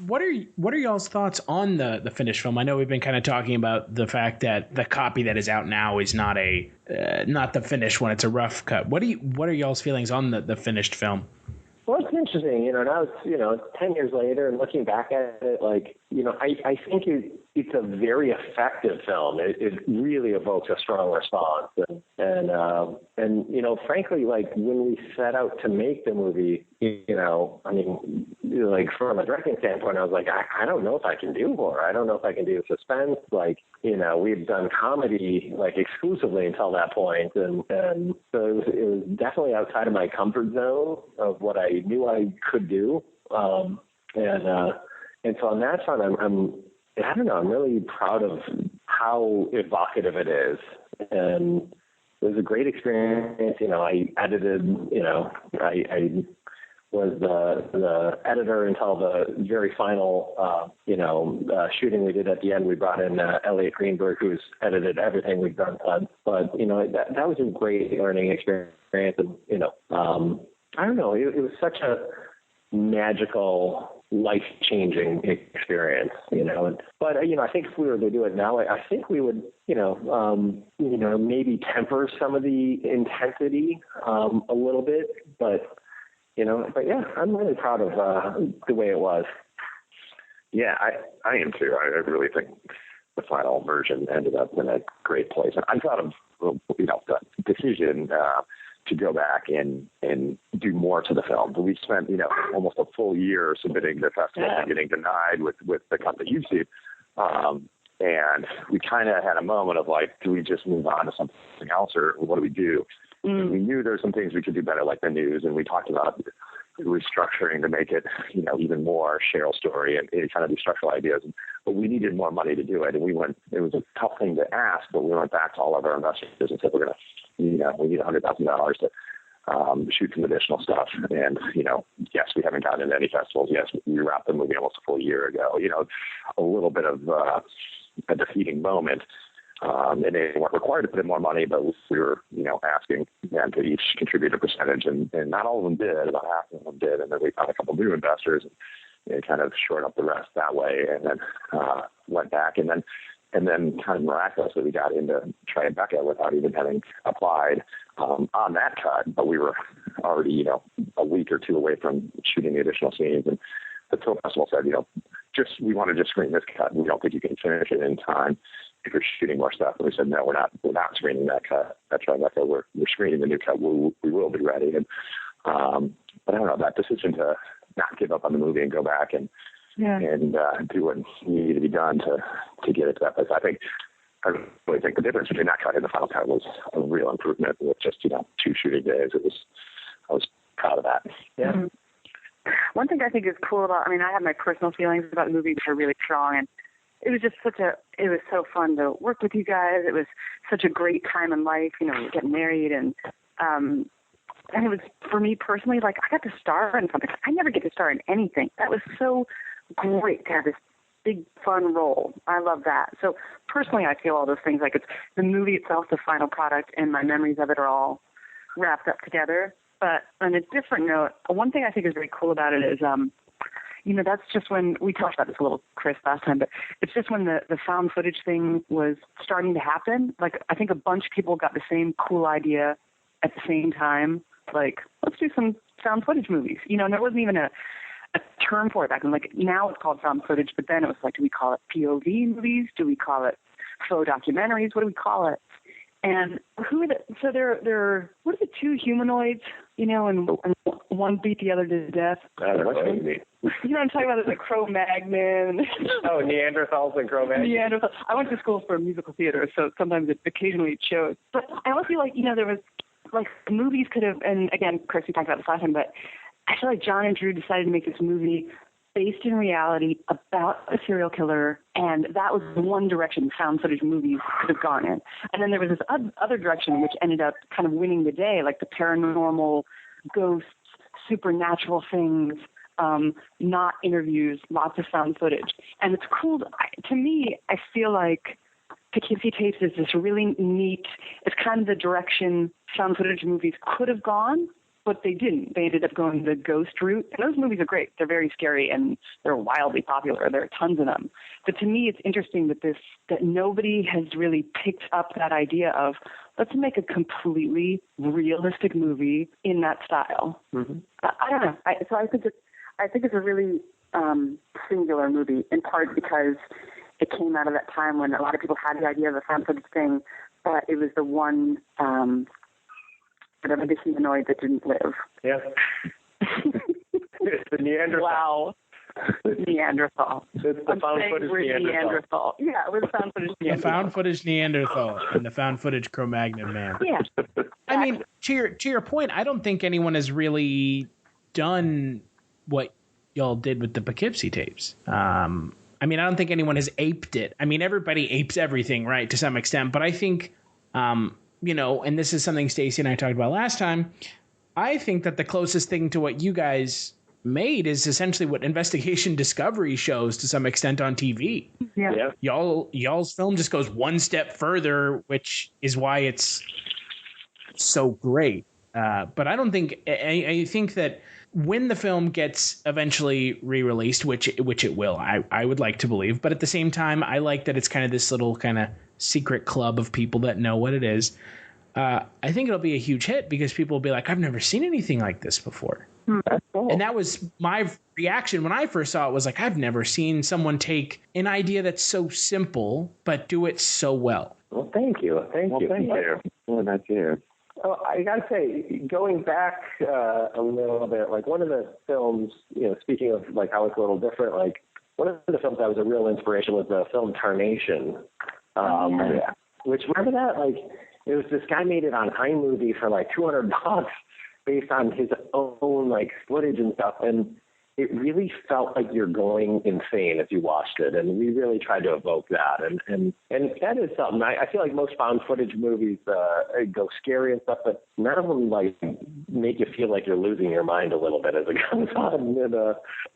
Speaker 3: What are y'all's thoughts on the finished film? I know we've been kind of talking about the fact that the copy that is out now is not the finished one. It's a rough cut. What are y'all's feelings on the finished film?
Speaker 9: Well, it's interesting. You know, now it's, you know, 10 years later and looking back at it, like, you know, I think it's a very effective film. It really evokes a strong response. And you know, frankly, like when we set out to make the movie, you know, I mean, like from a directing standpoint, I was like, I don't know if I can do horror. I don't know if I can do suspense. Like, you know, we've done comedy like exclusively until that point. And so it was definitely outside of my comfort zone of what I knew I could do. And so on that front, I don't know, I'm really proud of how evocative it is. And it was a great experience. You know, I edited, you know, I was the editor until the very final, shooting we did at the end. We brought in Elliot Greenberg, who's edited everything we've done. But, you know, that was a great learning experience. And, you know, I don't know, it was such a magical, life-changing experience, you know. But you know, I think if we were to do it now, I think we would, maybe temper some of the intensity a little bit. But yeah, I'm really proud of the way it was.
Speaker 10: Yeah, I am too. I really think the final version ended up in a great place. And I'm proud of the decision to go back and do more to the film. But we spent, almost a full year submitting to festivals and getting denied with the cut that you've seen. And we kind of had a moment of like, do we just move on to something else or what do we do? Mm. We knew there were some things we could do better, like the news. And we talked about restructuring to make it, even more Cheryl's story and any kind of these structural ideas. But we needed more money to do it. And it was a tough thing to ask, but we went back to all of our investors and said, we're going to, we need $100,000 to shoot some additional stuff. And, yes, we haven't gotten into any festivals. Yes, we wrapped the movie almost a full year ago. A little bit of a defeating moment. And they weren't required to put in more money, but we were, asking them to each contribute a percentage, and not all of them did. About half of them did, and then we found a couple new investors, and kind of shored up the rest that way, and then went back, and then kind of miraculously we got into Tribeca without even having applied on that cut, but we were already, a week or two away from shooting the additional scenes, and the film festival said, we want to just screen this cut. We don't think you can finish it in time if you're shooting more stuff. And we said, no, we're not screening that cut. That's right. We're screening the new cut. We will be ready. And, but I don't know, that decision to not give up on the movie and go back and do what needed to be done to get it to that place. I really think the difference between that cut and the final cut was a real improvement with just, 2 shooting days. I was proud of that.
Speaker 11: Yeah. Mm-hmm. One thing I think is cool about, I have my personal feelings about the movie, which are really strong, and it was just it was so fun to work with you guys. It was such a great time in life, getting married, and it was, for me personally, like, I got to star in something. I never get to star in anything. That was so great to have this big, fun role. I love that. So personally, I feel all those things, like it's the movie itself, the final product, and my memories of it are all wrapped up together. But on a different note, one thing I think is very cool about it is, that's just when, we talked about this a little, Chris, last time, but it's just when the found footage thing was starting to happen. Like, I think a bunch of people got the same cool idea at the same time. Like, let's do some found footage movies. And there wasn't even a term for it back then. Like, now it's called found footage, but then it was like, do we call it POV movies? Do we call it faux documentaries? What do we call it? And who are what are the 2 humanoids, and one beat the other to death.
Speaker 9: You know what
Speaker 11: I'm talking about? It's like Cro-Magnon.
Speaker 9: Oh, Neanderthals and Cro-Magnon.
Speaker 11: Neanderthals. I went to school for musical theater, so sometimes occasionally it shows. But I also feel like, there was, like, movies could have, and again, Chris, we talked about this last time, but I feel like John and Drew decided to make this movie based in reality about a serial killer, and that was one direction found footage movies could have gone in. And then there was this other direction which ended up kind of winning the day, like the paranormal, ghosts, supernatural things, not interviews, lots of found footage. And it's cool. To me, I feel like Poughkeepsie Tapes is this really neat, it's kind of the direction found footage movies could have gone, but they didn't. They ended up going the ghost route. And those movies are great. They're very scary and they're wildly popular. There are tons of them. But to me, it's interesting that nobody has really picked up that idea of, let's make a completely realistic movie in that style. Mm-hmm. I don't know. I think it's a really singular movie, in part because it came out of that time when a lot of people had the idea of a found footage thing, but it was the one whatever the humanoid that didn't live.
Speaker 9: Yeah. It's the Neanderthal.
Speaker 11: Wow. Neanderthal.
Speaker 9: It's the found footage Neanderthal.
Speaker 11: Yeah, it was found footage Neanderthal.
Speaker 3: The found footage Neanderthal and the found footage Cro-Magnon man.
Speaker 11: Yeah.
Speaker 3: I mean, to your point, I don't think anyone has really done what y'all did with the Poughkeepsie Tapes. I mean, I don't think anyone has aped it. I mean, everybody apes everything, right, to some extent. But I think, and this is something Stacy and I talked about last time, I think that the closest thing to what you guys made is essentially what Investigation Discovery shows to some extent on TV.
Speaker 11: Yeah.
Speaker 3: Y'all's film just goes one step further, which is why it's so great. But I don't think I think that when the film gets eventually re-released, which it will, I would like to believe. But at the same time, I like that it's kind of this little kind of secret club of people that know what it is. I think it'll be a huge hit because people will be like, I've never seen anything like this before.
Speaker 11: That's cool.
Speaker 3: And that was my reaction when I first saw it, was like, I've never seen someone take an idea that's so simple but do it so well.
Speaker 9: Well, thank you. Thank you.
Speaker 10: Well, that's you.
Speaker 9: Oh, I got to say, going back a little bit, like one of the films, speaking of like how it's a little different, like one of the films that was a real inspiration was the film Tarnation. Which, remember that? Like, it was this guy made it on iMovie for like $200 based on his own like footage and stuff, and it really felt like you're going insane as you watched it, and we really tried to evoke that, and that is something I feel like most found footage movies go scary and stuff, but none of them like make you feel like you're losing your mind a little bit as it goes on,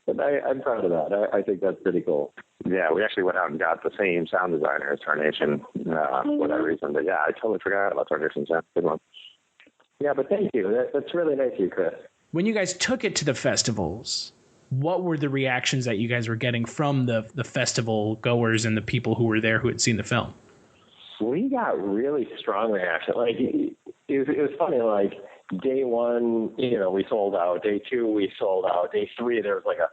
Speaker 9: and I'm proud of that. I think that's pretty cool.
Speaker 10: Yeah, we actually went out and got the same sound designer as Tarnation for that reason. But yeah, I totally forgot about Tarnation. Good one.
Speaker 9: Yeah, but thank you. That's really nice of you, Chris.
Speaker 3: When you guys took it to the festivals, what were the reactions that you guys were getting from the festival goers and the people who were there who had seen the film?
Speaker 9: We got really strong reaction. Like it was funny. Like day one, we sold out. Day two, we sold out. Day three, there was like a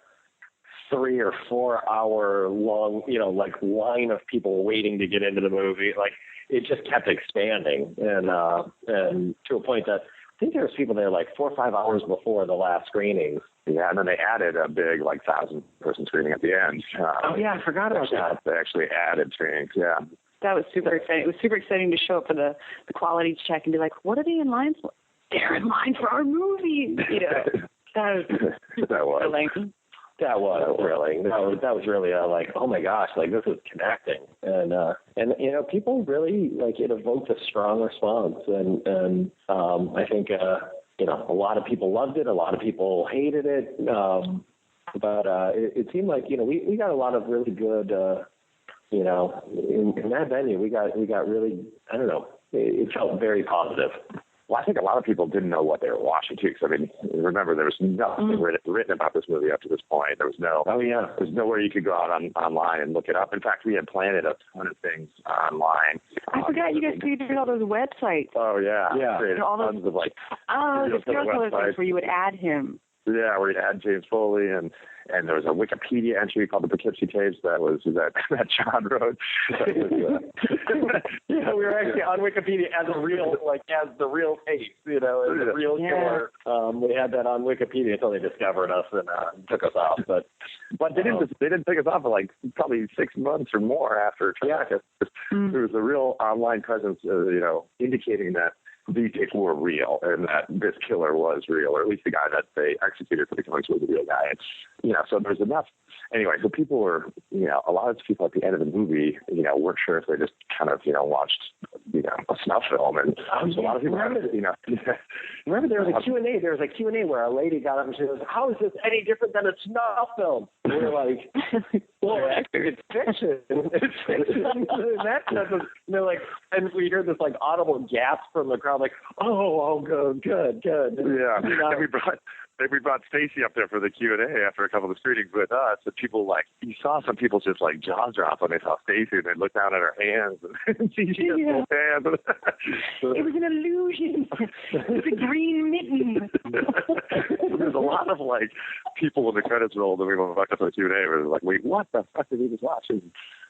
Speaker 9: 3 or 4 hour long, like line of people waiting to get into the movie. Like it just kept expanding, and to a point that I think there was people there like 4 or 5 hours before the last screenings.
Speaker 10: Yeah, and then they added a big, like, 1,000-person screening at the end.
Speaker 9: I forgot about that.
Speaker 10: They actually added screenings, yeah.
Speaker 11: That was super exciting. It was super exciting to show up for the quality check and be like, what are they in line for? They're in line for our movie. That was thrilling.
Speaker 9: That was thrilling. That was really like, oh my gosh, like this is connecting, and people really like it evoked a strong response, and I think a lot of people loved it, a lot of people hated it, but it seemed like we got a lot of really good, in that venue we got really, I don't know, it felt very positive.
Speaker 10: Well, I think a lot of people didn't know what they were watching too. Because remember, there was nothing written about this movie up to this point. There was no.
Speaker 9: Oh yeah.
Speaker 10: There's nowhere you could go out online and look it up. In fact, we had planted a ton of things online.
Speaker 11: I forgot you guys created all those websites.
Speaker 10: Oh yeah.
Speaker 11: Yeah.
Speaker 10: Created
Speaker 11: all
Speaker 10: tons of like.
Speaker 11: The serial killer things where you would add him.
Speaker 10: Yeah, where you add James Foley, and there was a Wikipedia entry called the Poughkeepsie Tapes that John wrote.
Speaker 9: Yeah, we were actually on Wikipedia as the real tapes, as the real killer. We had that on Wikipedia until they discovered us and took us off. But they didn't take us off for like probably 6 months or more after Traffic. There was a real online presence, indicating that these tapes were real and that this killer was real, or at least the guy that they executed for the killings was a real guy. And, so there's enough. Anyway, so people were, a lot of people at the end of the movie, weren't sure if they just kind of, watched, a snuff film. And so a lot of people remember there was a Q&A. There was a Q&A where a lady got up and she goes, "How is this any different than a snuff film?" And we were like, "Well, actually, it's fiction. It's fiction." And they're like, and we heard this like audible gasp from the crowd, like, "Oh, good." Yeah. We brought Stacy up there for the Q&A after a couple of screenings with us, and people you saw some people just like jaws drop when they saw Stacy, and they looked down at her hands and see she has both hands.
Speaker 11: It was an illusion. It's a green mitten.
Speaker 10: There's a lot of people when the credits rolled and we walked up to the Q&A were like, "Wait, what the fuck did we just watch?"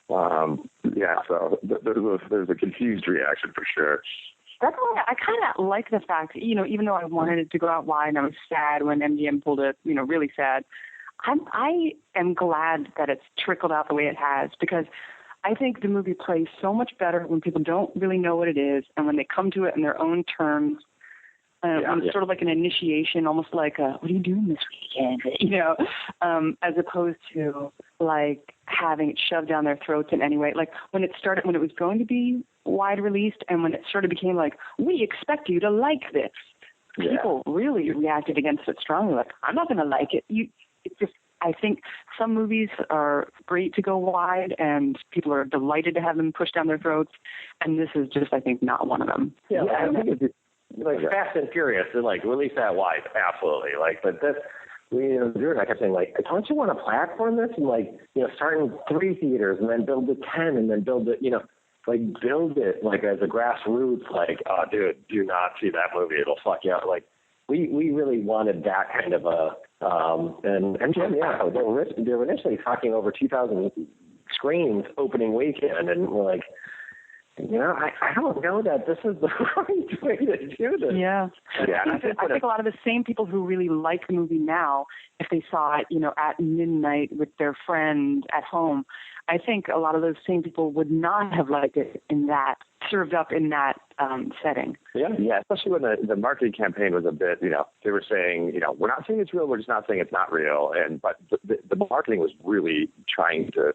Speaker 10: So there's a confused reaction for sure.
Speaker 11: That's why I kind of like the fact, even though I wanted it to go out wide and I was sad when MGM pulled it, really sad, I am glad that it's trickled out the way it has, because I think the movie plays so much better when people don't really know what it is and when they come to it in their own terms. It's sort of like an initiation, almost like what are you doing this weekend? As opposed to having it shoved down their throats in any way. Like when it was going to be wide released, and when it sort of became like, we expect you to like this, people really reacted against it strongly. Like, I'm not going to like it. I think some movies are great to go wide, and people are delighted to have them pushed down their throats, and this is just, I think, not one of them.
Speaker 9: I think it's Fast and Furious, to release that wide, absolutely. But this, Drew and I kept saying, don't you want to platform this and start in 3 theaters and then build to 10 and then build it, build it as a grassroots, oh, dude, do not see that movie, it'll fuck you up. We really wanted that kind of a, and MGM, they were initially talking over 2,000 screens opening weekend, and we're like, I don't know that this is the right way to do this.
Speaker 11: Yeah. I think a lot of the same people who really like the movie now, if they saw it, at midnight with their friend at home, I think a lot of those same people would not have liked it served up in that setting.
Speaker 10: Yeah, especially when the marketing campaign was a bit, they were saying, we're not saying it's real, we're just not saying it's not real. But the marketing was really trying to,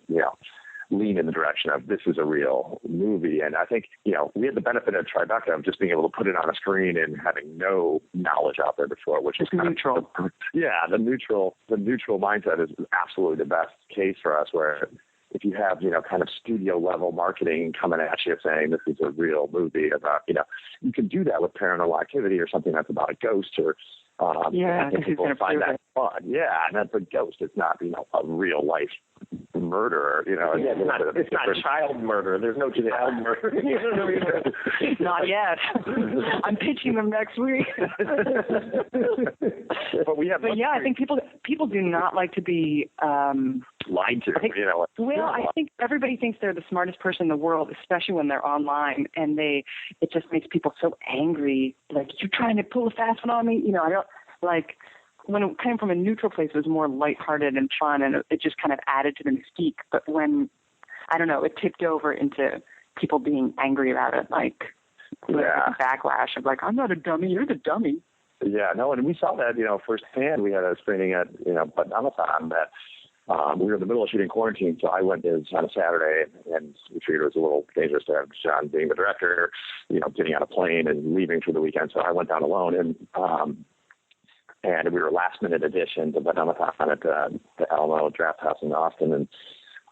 Speaker 10: lean in the direction of this is a real movie. And I think, we had the benefit of Tribeca of just being able to put it on a screen and having no knowledge out there before, which is
Speaker 11: neutral.
Speaker 10: The neutral mindset is absolutely the best case for us, where if you have, kind of studio level marketing coming at you saying this is a real movie about, you can do that with Paranormal Activity or something that's about a ghost or, I think people find that fun. Yeah, and that's a ghost. It's not, a real life murderer. It's not child murder. There's no child murder.
Speaker 11: Not yet. I'm pitching them next week. I think people do not like to be
Speaker 10: lied to.
Speaker 11: I think everybody thinks they're the smartest person in the world, especially when they're online, and it just makes people so angry. Like, you're trying to pull a fast one on me. I don't when it came from a neutral place, it was more lighthearted and fun, and it just kind of added to the mystique. But when, it tipped over into people being angry about it, backlash of I'm not a dummy, you're the dummy.
Speaker 10: Yeah, no, and we saw that, firsthand. We had a screening at, Perlmutter that we were in the middle of shooting Quarantine, so I went on a Saturday, and we figured it was a little dangerous to have John being the director, getting on a plane and leaving for the weekend. So I went down alone, and we were last-minute addition to Perlmutter at the Alamo Draft House in Austin, and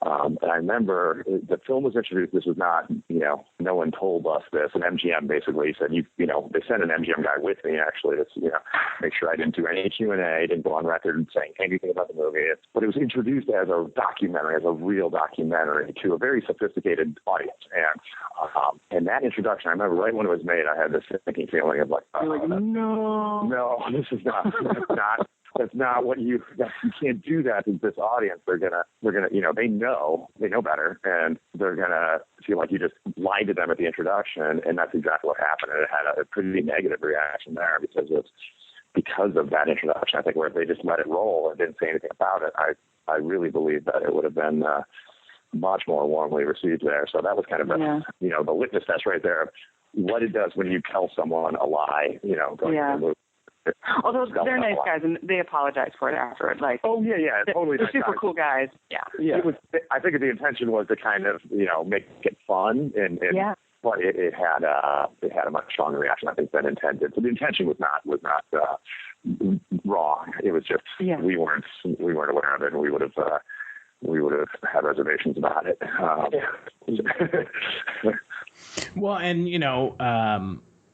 Speaker 10: I remember the film was introduced. This was not, no one told us this. And MGM basically said, they sent an MGM guy with me actually to, make sure I didn't do any Q&A, didn't go on record saying anything about the movie. But it was introduced as a documentary, as a real documentary to a very sophisticated audience. And that introduction, I remember right when it was made, I had this thinking feeling of no, this is not That's not what you can't do that to this audience. They're gonna, they know better, and they're gonna feel like you just lied to them at the introduction, and that's exactly what happened. And it had a pretty negative reaction there because of that introduction. I think where if they just let it roll and didn't say anything about it, I really believe that it would have been much more warmly received there. So that was kind of the litmus test right there. What it does when you tell someone a lie, going to the movie.
Speaker 11: Although they're nice guys and they apologize for it afterward. Like,
Speaker 10: totally.
Speaker 11: They're super cool guys. Yeah.
Speaker 10: It was. I think the intention was to kind of make it fun but it had a much stronger reaction, I think, than intended. So the intention was not wrong. It was just we weren't aware of it, and we would have had reservations about it.
Speaker 3: Well, and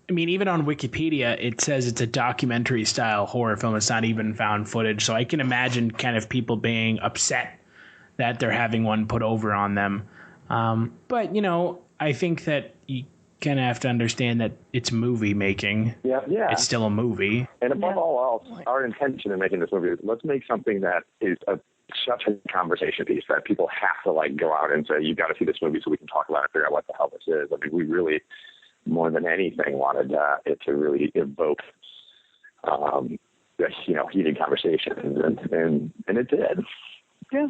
Speaker 3: I mean, even on Wikipedia, it says it's a documentary-style horror film. It's not even found footage. So I can imagine kind of people being upset that they're having one put over on them. But, I think that you kind of have to understand that it's movie making.
Speaker 10: Yeah.
Speaker 3: It's still a movie.
Speaker 10: And above all else, our intention in making this movie is let's make something that is such a conversation piece that people have to, go out and say, you've got to see this movie so we can talk about it and figure out what the hell this is. I mean, we really, more than anything, wanted it to really evoke, heated conversations, and it did.
Speaker 11: Yeah.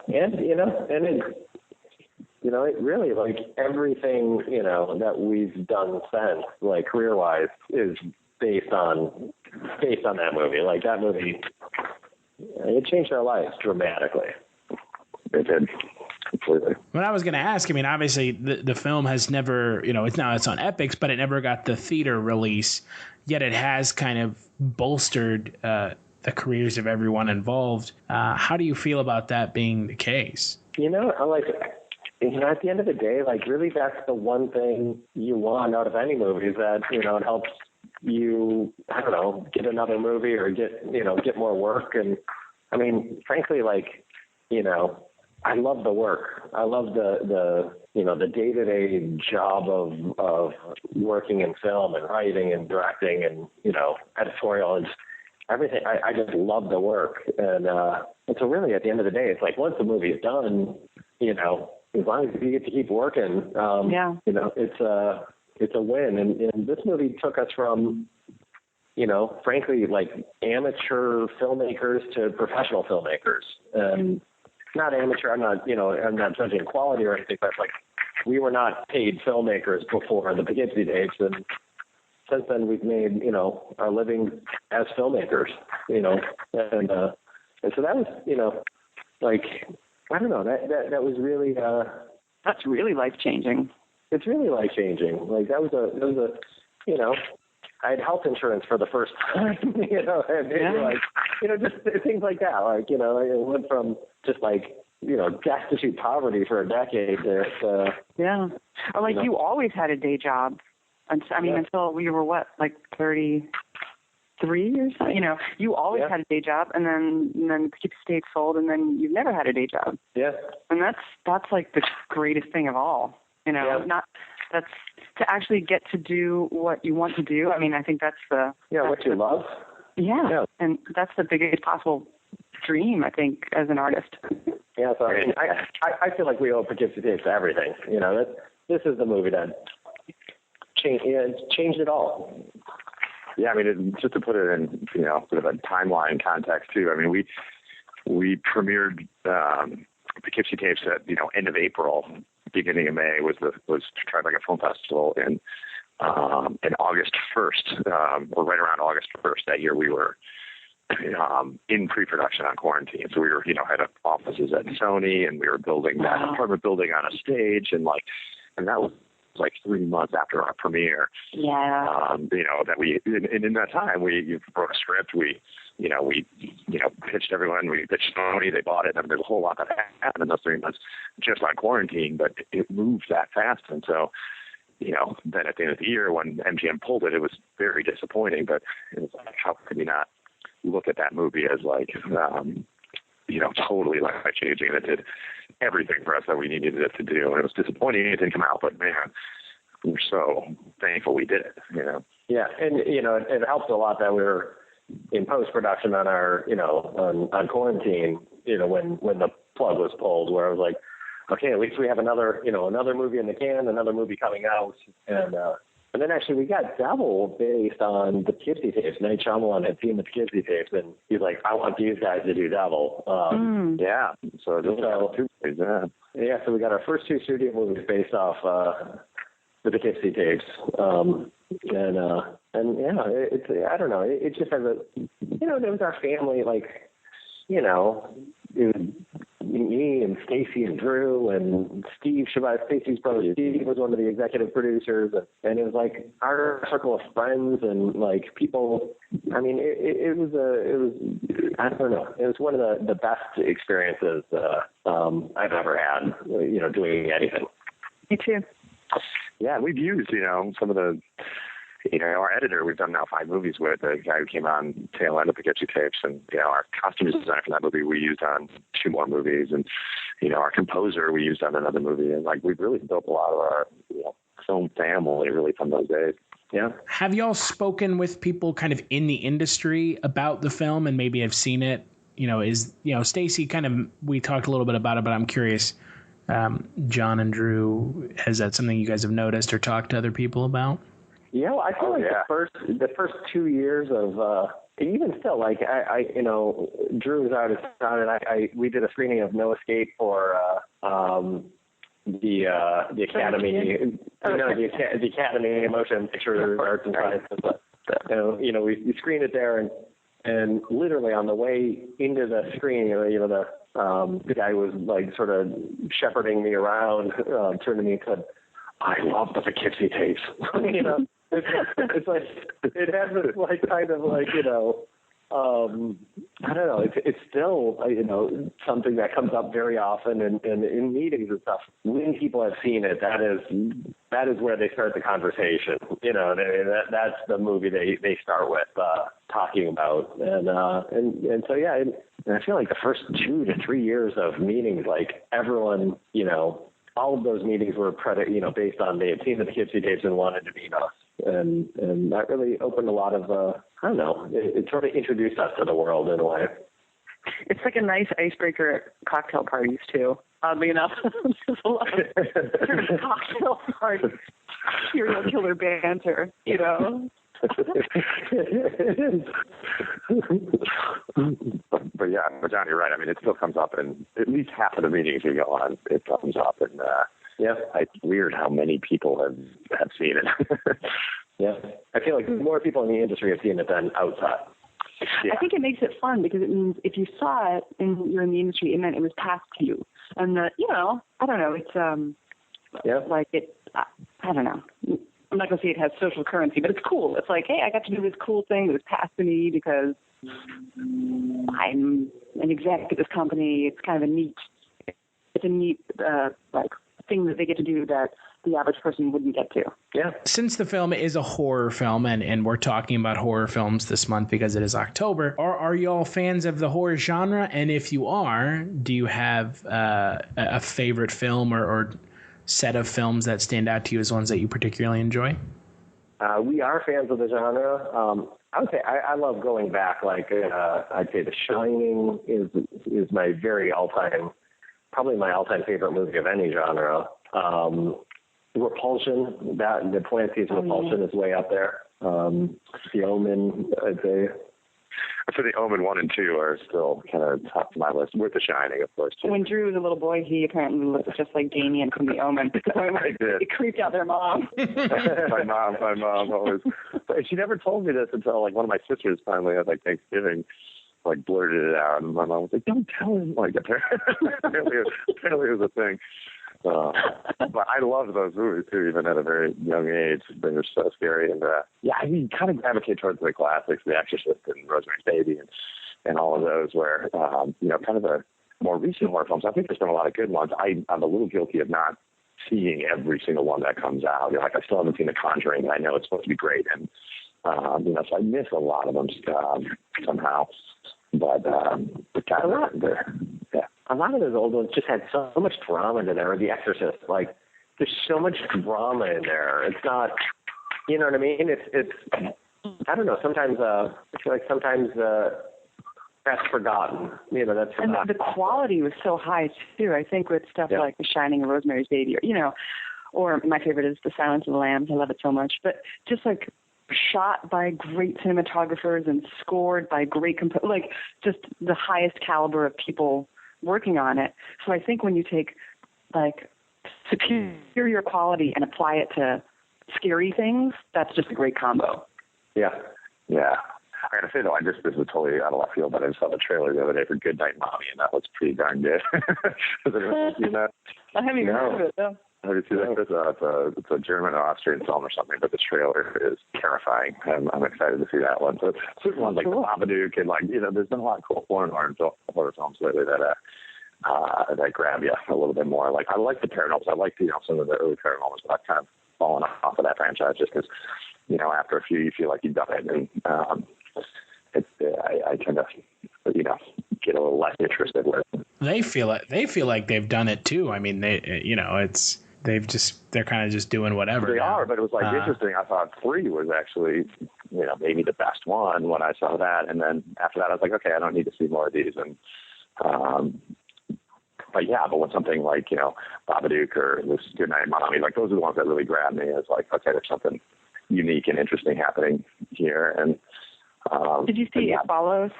Speaker 9: And it really, everything that we've done since, career-wise, is based on that movie. That movie, it changed our lives dramatically.
Speaker 10: It did. Completely.
Speaker 3: What I was going to ask, I mean, obviously the film has never, it's on Epix, but it never got the theater release, yet it has kind of bolstered the careers of everyone involved. How do you feel about that being the case?
Speaker 9: At the end of the day, really that's the one thing you want out of any movie is that, it helps you, get another movie or get more work. And I mean, frankly, I love the work. I love the day-to-day job of working in film and writing and directing and, editorial and everything. I just love the work. And so really at the end of the day, it's once the movie is done, as long as you get to keep working, it's a win. And this movie took us from, frankly, amateur filmmakers to professional filmmakers. And not amateur, I'm not judging quality or anything, but we were not paid filmmakers before the Poughkeepsie Tapes, and since then we've made, our living as filmmakers, and so that was, I don't know, that was really,
Speaker 11: that's really life-changing.
Speaker 9: It's really life-changing. That was a, I had health insurance for the first time, just things like that. It went from just destitute poverty for a decade to,
Speaker 11: Or you always had a day job. Until we were 33 or something. You always had a day job, and then Poughkeepsie Tapes sold, and then you've never had a day job.
Speaker 9: Yeah.
Speaker 11: And that's the greatest thing of all. That's to actually get to do what you want to do. I mean, I think that's
Speaker 9: what you love.
Speaker 11: Yeah. And that's the biggest possible dream, I think, as an artist.
Speaker 9: Yeah. So I feel like we owe Poughkeepsie Tapes everything. This is the movie that changed it all.
Speaker 10: Yeah, I mean, just to put it in, sort of a timeline context too. I mean, we premiered Poughkeepsie Tapes at end of April, beginning of May was Tribeca Film Festival, and August 1st, or right around August 1st that year, we were in pre-production on quarantine. So we were, had offices at Sony, and we were building that apartment building on a stage, and that was 3 months after our premiere.
Speaker 11: Yeah.
Speaker 10: That we, and in that time, we wrote a script, we pitched everyone, we pitched Sony, they bought it, and there's a whole lot that happened in those 3 months just on quarantine, but it moved that fast. And so, then at the end of the year when MGM pulled it, it was very disappointing, but it was how could we not look at that movie as totally life-changing, and it did everything for us that we needed it to do. And it was disappointing it didn't come out, but man, we're so thankful we did it,
Speaker 9: Yeah, and it helps a lot that we were in post-production on our, on quarantine, when the plug was pulled, where I was like, okay, at least we have another movie in the can, another movie coming out. And then actually we got Devil based on the Poughkeepsie Tapes. Night Shyamalan had seen the Poughkeepsie Tapes, and he's like, I want these guys to do Devil.
Speaker 10: Yeah. So we got our first 2 studio movies based off
Speaker 9: the Poughkeepsie Tapes. It's I don't know. It just has it was our family, like, it was me and Stacy and Drew and Steve Chbosky, Stacy's brother Steve was one of the executive producers, and it was like our circle of friends and like people. I mean, it was I don't know. It was one of the best experiences I've ever had. Doing anything.
Speaker 11: Me too.
Speaker 10: Yeah, we've used some of the. Our editor, we've done now 5 movies with, the guy who came on tail end of the Poughkeepsie Tapes, and, our costume designer for that movie we used on 2 more movies, and, our composer we used on another movie, and, like, we've really built a lot of our, film family really from those days. Yeah.
Speaker 3: Have y'all spoken with people kind of in the industry about the film and maybe have seen it? Stacy we talked a little bit about it, but I'm curious, John and Drew, is that something you guys have noticed or talked to other people about?
Speaker 9: I feel the first 2 years of even still, like I Drew was out of town, and we did a screening of No Escape for the Academy, the Academy of Motion Picture Arts and Sciences. We screened it there, and literally on the way into the screening, the guy was like sort of shepherding me around, turned to me and said, "I love the Poughkeepsie Tapes." It's like it has this like kind of like I don't know. It's still something that comes up very often in meetings and stuff. When people have seen it, that is where they start the conversation. That's the movie they start with talking about, and so yeah. And I feel like the first 2 to 3 years of meetings, like everyone, all of those meetings were based on they had seen the Poughkeepsie Tapes and wanted to meet us. And that really opened a lot of, I don't know, it sort of introduced us to the world in a way.
Speaker 11: It's like a nice icebreaker at cocktail parties, too. Oddly enough, there's a lot of cocktail parties, serial killer banter,
Speaker 10: But John, you're right. I mean, it still comes up, and at least half of the meetings we go on, it comes up, and it's weird how many people have seen it.
Speaker 9: Yeah, I feel like more people in the industry have seen it than outside.
Speaker 11: Yeah. I think it makes it fun because it means if you saw it and you're in the industry, it meant it was past you. And I don't know, it's like it. I don't know. I'm not going to say it has social currency, but it's cool. It's like, hey, I got to do this cool thing that was passed to me because I'm an exec at this company. It's kind of a neat thing that they get to do that the average person wouldn't get to.
Speaker 3: Yeah. Since the film is a horror film, and we're talking about horror films this month because it is October, are y'all fans of the horror genre? And if you are, do you have a favorite film or set of films that stand out to you as ones that you particularly enjoy?
Speaker 9: We are fans of the genre. I would say I love going back. Like I'd say The Shining is my probably my all-time favorite movie of any genre. Repulsion, the Polanski's Repulsion is way up there. The Omen, I'd say.
Speaker 10: So The Omen 1 and 2 are still kind of top of my list, with The Shining, of course, too.
Speaker 11: When Drew was a little boy, he apparently looked just like Damien from The Omen.
Speaker 10: I did.
Speaker 11: It creeped out their mom.
Speaker 10: my mom always. She never told me this until like one of my sisters finally at like Thanksgiving, like blurted it out, and my mom was like, "Don't tell him." Like apparently it was a thing. But I love those movies too, even at a very young age. They were so scary, and I kind of gravitate towards the classics, The Exorcist and Rosemary's Baby, and all of those, where kind of the more recent horror films. I think there's been a lot of good ones. I'm a little guilty of not seeing every single one that comes out. Like I still haven't seen The Conjuring, and I know it's supposed to be great, and so I miss a lot of them somehow. But
Speaker 9: a lot of those old ones just had so much drama in there. The Exorcist, like there's so much drama in there. It's not, you know what I mean? It's I don't know. Sometimes I feel like sometimes that's forgotten. That's forgotten.
Speaker 11: And the quality was so high too. I think with stuff like The Shining and Rosemary's Baby, or my favorite is The Silence of the Lambs. I love it so much. But just like shot by great cinematographers and scored by great just the highest caliber of people working on it. So I think when you take like superior quality and apply it to scary things, that's just a great combo.
Speaker 10: Yeah. I gotta say though, this is totally out of left field, but I saw the trailer the other day for Good Night Mommy, and that looks pretty darn good. Has anyone seen that?
Speaker 11: I haven't even heard of it, though.
Speaker 10: Have you seen that? It's a German or Austrian film or something, but the trailer is terrifying. I'm excited to see that one. So certain ones like The Babadook and there's been a lot of cool foreign horror films lately that grab you a little bit more. Like I like the paranormals. I like some of the early paranormals, but I've kind of fallen off of that franchise just because after a few you feel like you've done it, and I tend to get a little less interested with it.
Speaker 3: They feel like they've done it too. I mean, they're kind of just doing whatever.
Speaker 10: They
Speaker 3: now.
Speaker 10: are, but it was interesting. I thought 3 was actually maybe the best one when I saw that, and then after that I was like, okay, I don't need to see more of these. And but when something like Babadook or this Good Night Mommy, like those are the ones that really grab me. It's like, okay, there's something unique and interesting happening here. And
Speaker 11: did you see It Follows?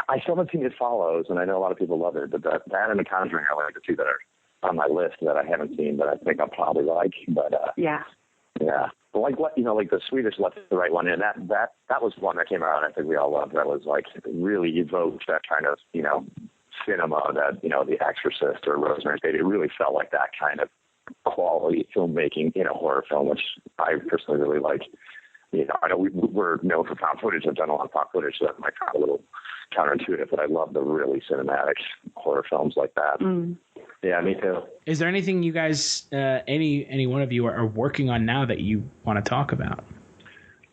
Speaker 10: I still haven't seen It Follows, and I know a lot of people love it, but that and The Conjuring are like the two that are on my list that I haven't seen, but I think I'll probably like. But yeah. But like the Swedish Left the Right One in, that was one that came out. I think we all loved. That was like really evoked that kind of cinema that The Exorcist or Rosemary's Baby. It really felt like that kind of quality filmmaking in a horror film, which I personally really like. I know we're known for found footage. I've done a lot of found footage, so that might sound a little counterintuitive, but I love the really cinematic horror films like that.
Speaker 11: Mm.
Speaker 10: Yeah, me too.
Speaker 3: Is there anything you guys, any one of you are working on now that you want to talk about?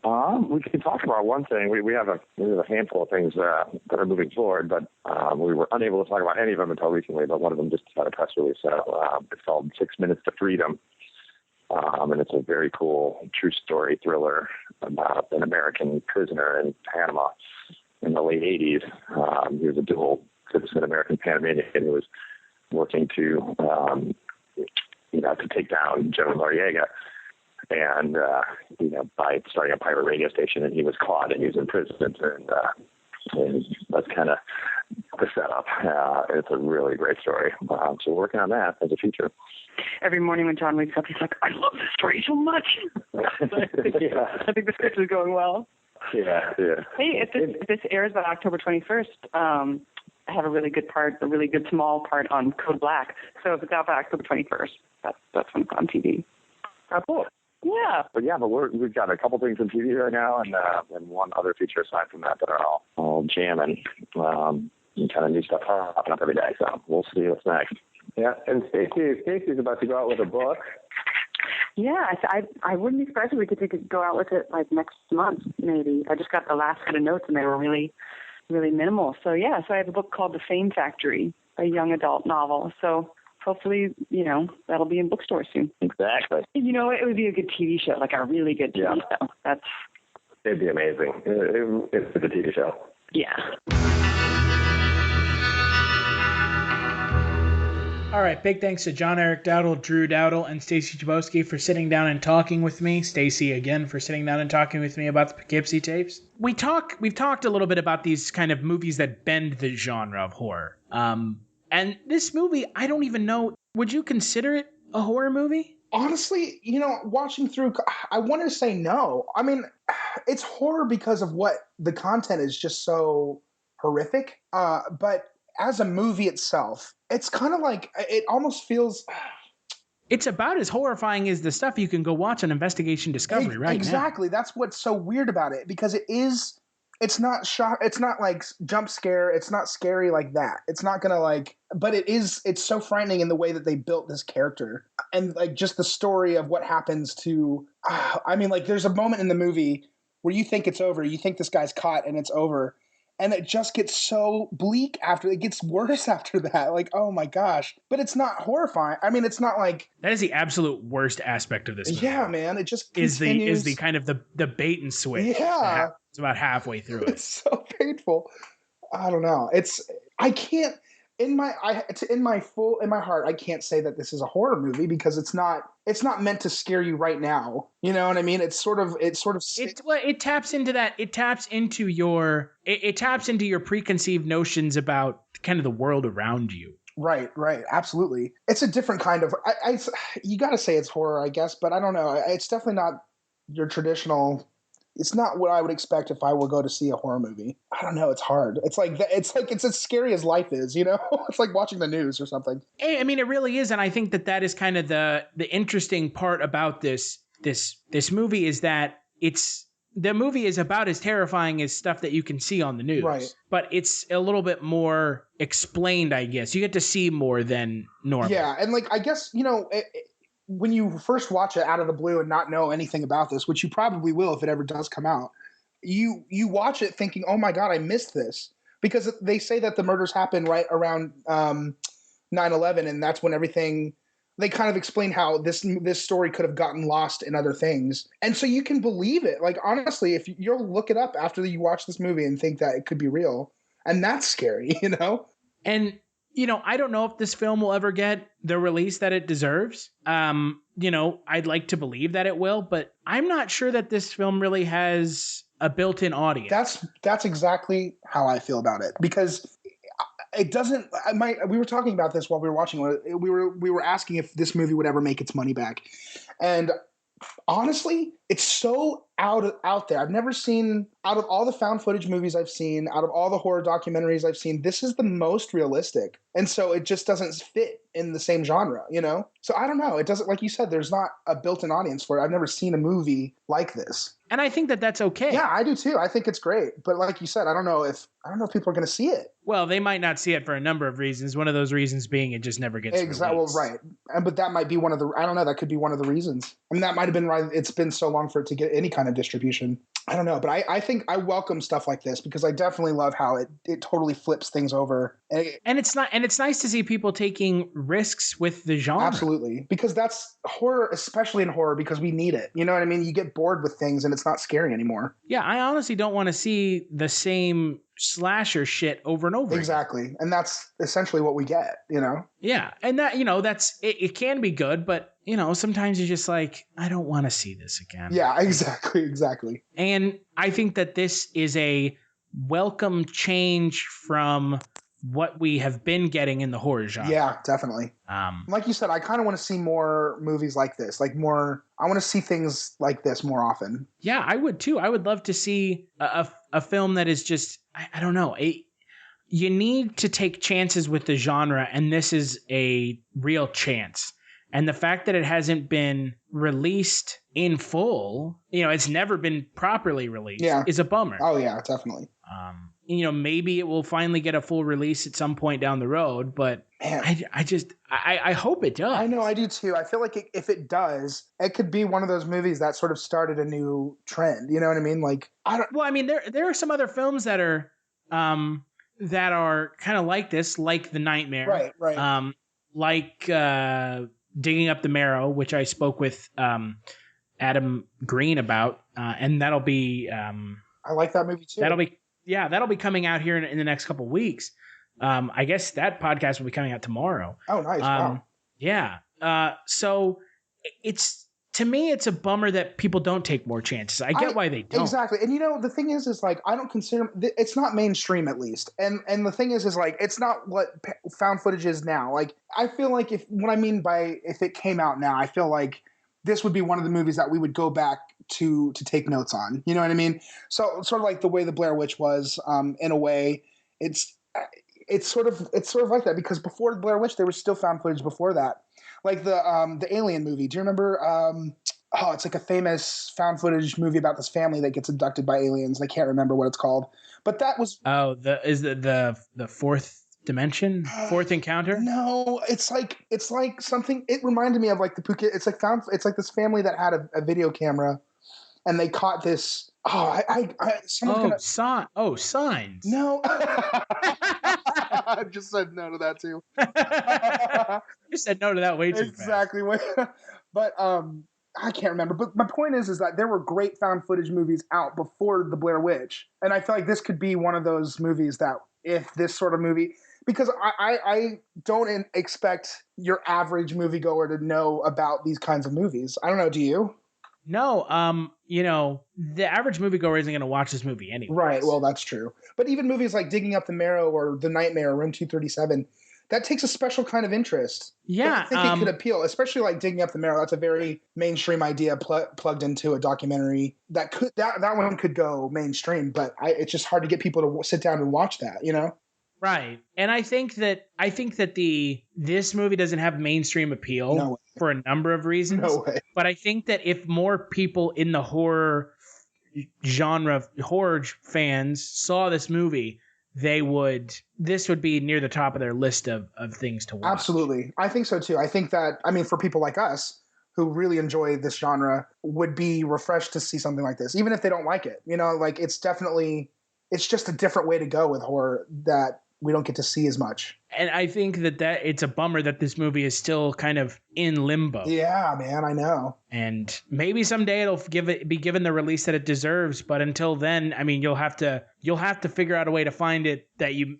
Speaker 10: We can talk about one thing. We have a handful of things that are moving forward, but we were unable to talk about any of them until recently. But one of them just had a press release. It's called 6 Minutes to Freedom. And it's a very cool true story thriller about an American prisoner in Panama in the late 80s. He was a dual citizen American Panamanian who was working to take down General Noriega. And, by starting a pirate radio station, and he was caught and he was imprisoned. And that's kind of the setup. It's a really great story. So we're working on that as a feature.
Speaker 11: Every morning when John wakes up, he's like, I love this story so much. I think the script is going well.
Speaker 10: Yeah.
Speaker 11: Hey, if this airs by October 21st, I have a really good small part on Code Black. So if it's out by October 21st, that's when it's on TV.
Speaker 10: Oh, cool.
Speaker 11: Yeah.
Speaker 10: But we've got a couple things on TV right now, and one other feature aside from that are all jamming. And kind of new stuff popping up every day. So we'll see what's next.
Speaker 9: Yeah, and Stacy's about to go out with a book.
Speaker 11: Yeah, I wouldn't be surprised if we could go out with it like next month, maybe. I just got the last set of notes, and they were really, really minimal. So yeah, so I have a book called The Fame Factory, a young adult novel. So hopefully, that'll be in bookstores soon.
Speaker 10: Exactly.
Speaker 11: It would be a good TV show, like a really good TV show.
Speaker 10: It'd be amazing. It's a good TV show.
Speaker 11: Yeah.
Speaker 3: All right, big thanks to John Erick Dowdle, Drew Dowdle, and Stacy Chbosky for sitting down and talking with me. Stacy, again, for sitting down and talking with me about the Poughkeepsie Tapes. We've talked a little bit about these kind of movies that bend the genre of horror. And this movie, I don't even know, would you consider it a horror movie?
Speaker 4: Honestly, watching through, I wanted to say no. I mean, it's horror because of what the content is just so horrific. But as a movie itself, it's kind of like, it almost feels...
Speaker 3: It's about as horrifying as the stuff you can go watch on Investigation Discovery right
Speaker 4: exactly.
Speaker 3: now.
Speaker 4: That's what's so weird about it, because it's not it's not like jump scare. It's not scary like that. It's not going to but it's so frightening in the way that they built this character, and like just the story of what happens to, there's a moment in the movie where you think it's over. You think this guy's caught and it's over. And it just gets so bleak it gets worse after that. Like, oh my gosh. But it's not horrifying. I mean, it's not like...
Speaker 3: That is the absolute worst aspect of this movie.
Speaker 4: Yeah, man. It just
Speaker 3: continues. Is the kind of the bait and switch.
Speaker 4: Yeah.
Speaker 3: It's about halfway through it.
Speaker 4: It's so painful. I don't know. I can't... In my heart, I can't say that this is a horror movie because it's not meant to scare you right now. You know what I mean? It taps into your preconceived notions about kind of the world around you. Right, absolutely. It's a different kind of. You got to say it's horror, I guess, but I don't know. It's definitely not your traditional. It's not what I would expect if I were go to see a horror movie. I don't know. It's hard. It's as scary as life is, you know? It's like watching the news or something.
Speaker 3: I mean, it really is. And I think that is kind of the interesting part about this movie is that the movie is about as terrifying as stuff that you can see on the news.
Speaker 4: Right.
Speaker 3: But it's a little bit more explained, I guess. You get to see more than normal.
Speaker 4: Yeah. And I guess, when you first watch it out of the blue and not know anything about this, which you probably will if it ever does come out, you watch it thinking, oh my God, I missed this. Because they say that the murders happened right around 9/11, and that's when they kind of explain how this story could have gotten lost in other things. And so you can believe it. Like, honestly, if you'll look it up after you watch this movie and think that it could be real, and that's scary,
Speaker 3: And I don't know if this film will ever get the release that it deserves. I'd like to believe that it will, but I'm not sure that this film really has a built-in audience.
Speaker 4: That's exactly how I feel about it, because it doesn't. We were talking about this while we were watching it. We were asking if this movie would ever make its money back, and honestly, it's so out there. I've never seen, out of all the found footage movies I've seen, out of all the horror documentaries I've seen, this is the most realistic. And so it just doesn't fit in the same genre, So I don't know. It doesn't, like you said, there's not a built-in audience for it. I've never seen a movie like this.
Speaker 3: And I think that that's okay.
Speaker 4: Yeah, I do too. I think it's great. But like you said, I don't know if people are going to see it.
Speaker 3: Well, they might not see it for a number of reasons. One of those reasons being it just never gets
Speaker 4: exactly. Well, right. But that might be one of the, I don't know, that could be one of the reasons. I mean, that might have been right. It's been so long for it to get any kind of distribution. I don't know, but I think I welcome stuff like this because I definitely love how it totally flips things over.
Speaker 3: And it's nice to see people taking risks with the genre.
Speaker 4: Absolutely. Because that's horror, especially in horror, because we need it. You know what I mean? You get bored with things and it's not scary anymore.
Speaker 3: Yeah, I honestly don't want to see the same slasher shit over and over.
Speaker 4: Exactly. Again. And that's essentially what we get,
Speaker 3: Yeah. And that, that's, it can be good, but sometimes you're just like, I don't want to see this again.
Speaker 4: Yeah, exactly.
Speaker 3: And I think that this is a welcome change from what we have been getting in the horror genre.
Speaker 4: Yeah, definitely. Like you said, I kind of want to see more movies like this, I want to see things like this more often.
Speaker 3: Yeah, I would too. I would love to see a film that is just, I don't know, you need to take chances with the genre, and this is a real chance. And the fact that it hasn't been released in full, it's never been properly released, is a bummer.
Speaker 4: Oh, yeah, definitely.
Speaker 3: Maybe it will finally get a full release at some point down the road, but man, I hope it does.
Speaker 4: I know, I do too. I feel like if it does, it could be one of those movies that sort of started a new trend. You know what I mean?
Speaker 3: Well, I mean, there are some other films that are kind of like this, like The Nightmare.
Speaker 4: Right.
Speaker 3: Like Digging Up the Marrow, which I spoke with Adam Green about, and that'll be.
Speaker 4: I like that movie too.
Speaker 3: That'll be coming out here in the next couple of weeks. I guess that podcast will be coming out tomorrow.
Speaker 4: Oh, nice! Wow.
Speaker 3: Yeah. So to me, it's a bummer that people don't take more chances. I get why they don't.
Speaker 4: Exactly. And the thing is I don't consider it's not mainstream, at least. And the thing is it's not what found footage is now. I feel like if it came out now, I feel like this would be one of the movies that we would go back to take notes on. You know what I mean? So sort of like the way the Blair Witch was, in a way, it's sort of like that, because before Blair Witch, there was still found footage before that. Like the Alien movie. Do you remember? It's like a famous found footage movie about this family that gets abducted by aliens. I can't remember what it's called, but that was. Oh,
Speaker 3: the fourth dimension, fourth encounter?
Speaker 4: No, it's like something. It reminded me of like the Poughkeepsie. It's like this family that had a video camera, and they caught this.
Speaker 3: Signs.
Speaker 4: No. I just said no to that too.
Speaker 3: You said no to that way too
Speaker 4: exactly. But I can't remember. But my point is that there were great found footage movies out before the Blair Witch, and I feel like this could be one of those movies that if this sort of movie. Because I don't expect your average moviegoer to know about these kinds of movies. I don't know. Do you?
Speaker 3: No. The average moviegoer isn't going to watch this movie anyway.
Speaker 4: Right. Well, that's true. But even movies like Digging Up the Marrow or The Nightmare, Room 237, that takes a special kind of interest.
Speaker 3: Yeah.
Speaker 4: I think it could appeal, especially like Digging Up the Marrow. That's a very mainstream idea plugged into a documentary that one could go mainstream. But it's just hard to get people to sit down and watch that.
Speaker 3: Right. And I think that this movie doesn't have mainstream appeal for a number of reasons.
Speaker 4: No way.
Speaker 3: But I think that if more people in the horror genre, horror fans saw this movie, this would be near the top of their list of things to watch.
Speaker 4: Absolutely. I think so too. I think that, for people like us who really enjoy this genre would be refreshed to see something like this, even if they don't like it. It's just a different way to go with horror that we don't get to see as much.
Speaker 3: And I think that it's a bummer that this movie is still kind of in limbo.
Speaker 4: Yeah, man, I know.
Speaker 3: And maybe someday it'll be given the release that it deserves. But until then, you'll have to figure out a way to find it. You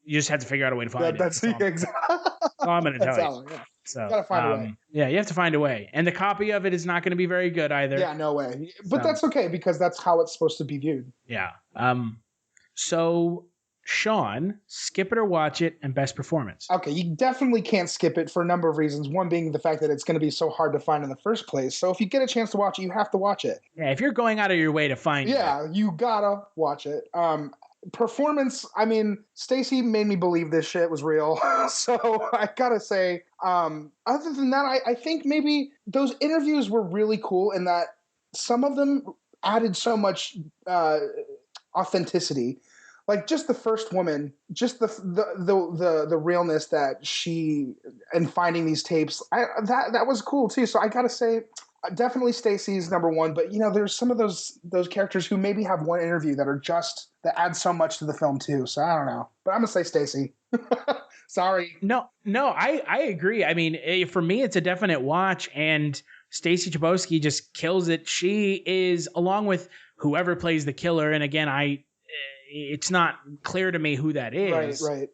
Speaker 3: just have to figure out a way to find it.
Speaker 4: That's exactly.
Speaker 3: I'm going to tell you.
Speaker 4: Yeah.
Speaker 3: So
Speaker 4: you gotta find a way.
Speaker 3: Yeah, you have to find a way. And the copy of it is not going to be very good either.
Speaker 4: Yeah, no way. But that's okay because that's how it's supposed to be viewed.
Speaker 3: Yeah. So Sean, skip it or watch it, and best performance.
Speaker 4: Okay, you definitely can't skip it for a number of reasons. One being the fact that it's going to be so hard to find in the first place. So if you get a chance to watch it, you have to watch it.
Speaker 3: Yeah, if you're going out of your way to find it.
Speaker 4: Yeah, you gotta watch it. Performance, Stacy made me believe this shit was real. So I gotta say, other than that, I think maybe those interviews were really cool in that some of them added so much authenticity. Like just the first woman, just the realness that she and finding these tapes, that was cool too. So I gotta say, definitely Stacy's number one. But there's some of those characters who maybe have one interview that add so much to the film too. So I don't know, but I'm gonna say Stacy. Sorry.
Speaker 3: No, I agree. For me, it's a definite watch, and Stacy Chbosky just kills it. She is, along with whoever plays the killer, and again, it's not clear to me who that is.
Speaker 4: Right.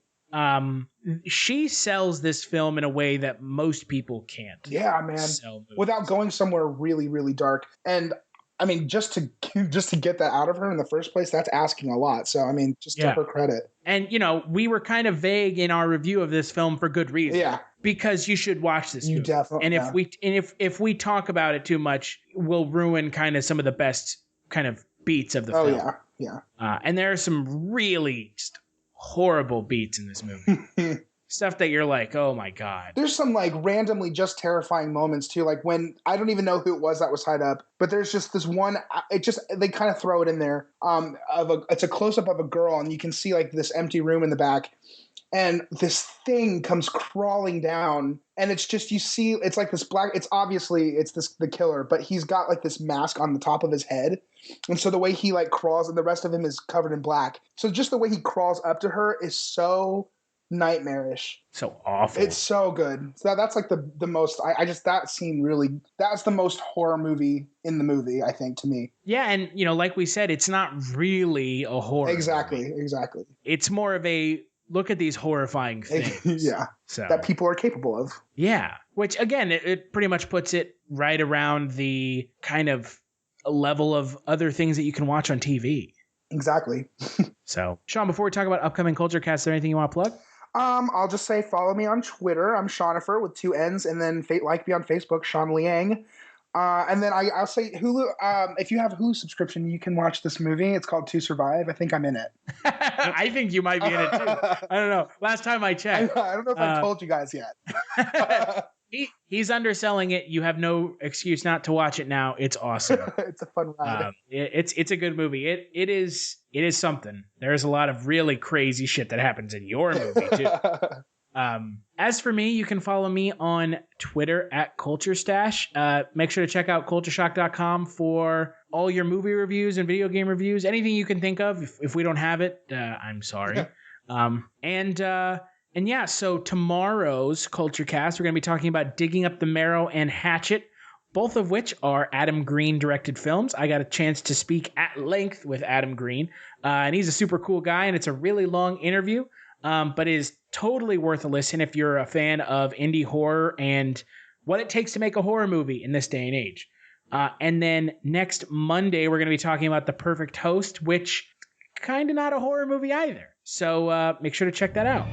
Speaker 3: She sells this film in a way that most people can't.
Speaker 4: Yeah, man. Without going somewhere really, really dark. And just to get that out of her in the first place, that's asking a lot. So just to her credit.
Speaker 3: And we were kind of vague in our review of this film for good reason.
Speaker 4: Yeah.
Speaker 3: Because you should watch this movie.
Speaker 4: You definitely.
Speaker 3: And if we talk about it too much, we'll ruin kind of some of the best kind of beats of the film.
Speaker 4: Oh yeah.
Speaker 3: And there are some really just horrible beats in this movie. Stuff that you're like, oh my God.
Speaker 4: There's some like randomly just terrifying moments too. Like when I don't even know who it was that was tied up, but there's just this one, they kind of throw it in there. It's a close up of a girl and you can see like this empty room in the back. And this thing comes crawling down, and it's just, you see, it's like this black, the killer, but he's got like this mask on the top of his head. And so the way he like crawls, and the rest of him is covered in black. So just the way he crawls up to her is so nightmarish.
Speaker 3: So awful.
Speaker 4: It's so good. So that's like the most, that scene really, that's the most horror movie in the movie, I think, to me.
Speaker 3: Yeah, and like we said, it's not really a horror
Speaker 4: Exactly.
Speaker 3: It's more of a, look at these horrifying things.
Speaker 4: Yeah.
Speaker 3: So
Speaker 4: that people are capable of.
Speaker 3: Yeah. Which, again, it pretty much puts it right around the kind of level of other things that you can watch on TV.
Speaker 4: Exactly.
Speaker 3: So, Sean, before we talk about upcoming Kulturecast, is there anything you want to plug?
Speaker 4: I'll just say follow me on Twitter. I'm Seanifer with 2 N's, and then like me on Facebook, Sean Liang. And then I'll say Hulu. If you have a Hulu subscription, you can watch this movie. It's called To Survive. I think I'm in it.
Speaker 3: I think you might be in it too. I don't know. Last time I checked.
Speaker 4: I don't know if I told you guys yet.
Speaker 3: He's underselling it. You have no excuse not to watch it now. It's awesome.
Speaker 4: It's a fun ride.
Speaker 3: It's a good movie. It is something. There's a lot of really crazy shit that happens in your movie too. As for me, you can follow me on Twitter at Kulturestash. Make sure to check out cultureshock.com for all your movie reviews and video game reviews. Anything you can think of. If we don't have it, I'm sorry. And yeah, so tomorrow's Kulturecast, we're going to be talking about Digging Up the Marrow and Hatchet, both of which are Adam Green directed films. I got a chance to speak at length with Adam Green, and he's a super cool guy, and it's a really long interview, but it is totally worth a listen if you're a fan of indie horror and what it takes to make a horror movie in this day and age. And then next Monday, we're going to be talking about The Perfect Host, which kind of not a horror movie either. So make sure to check that out.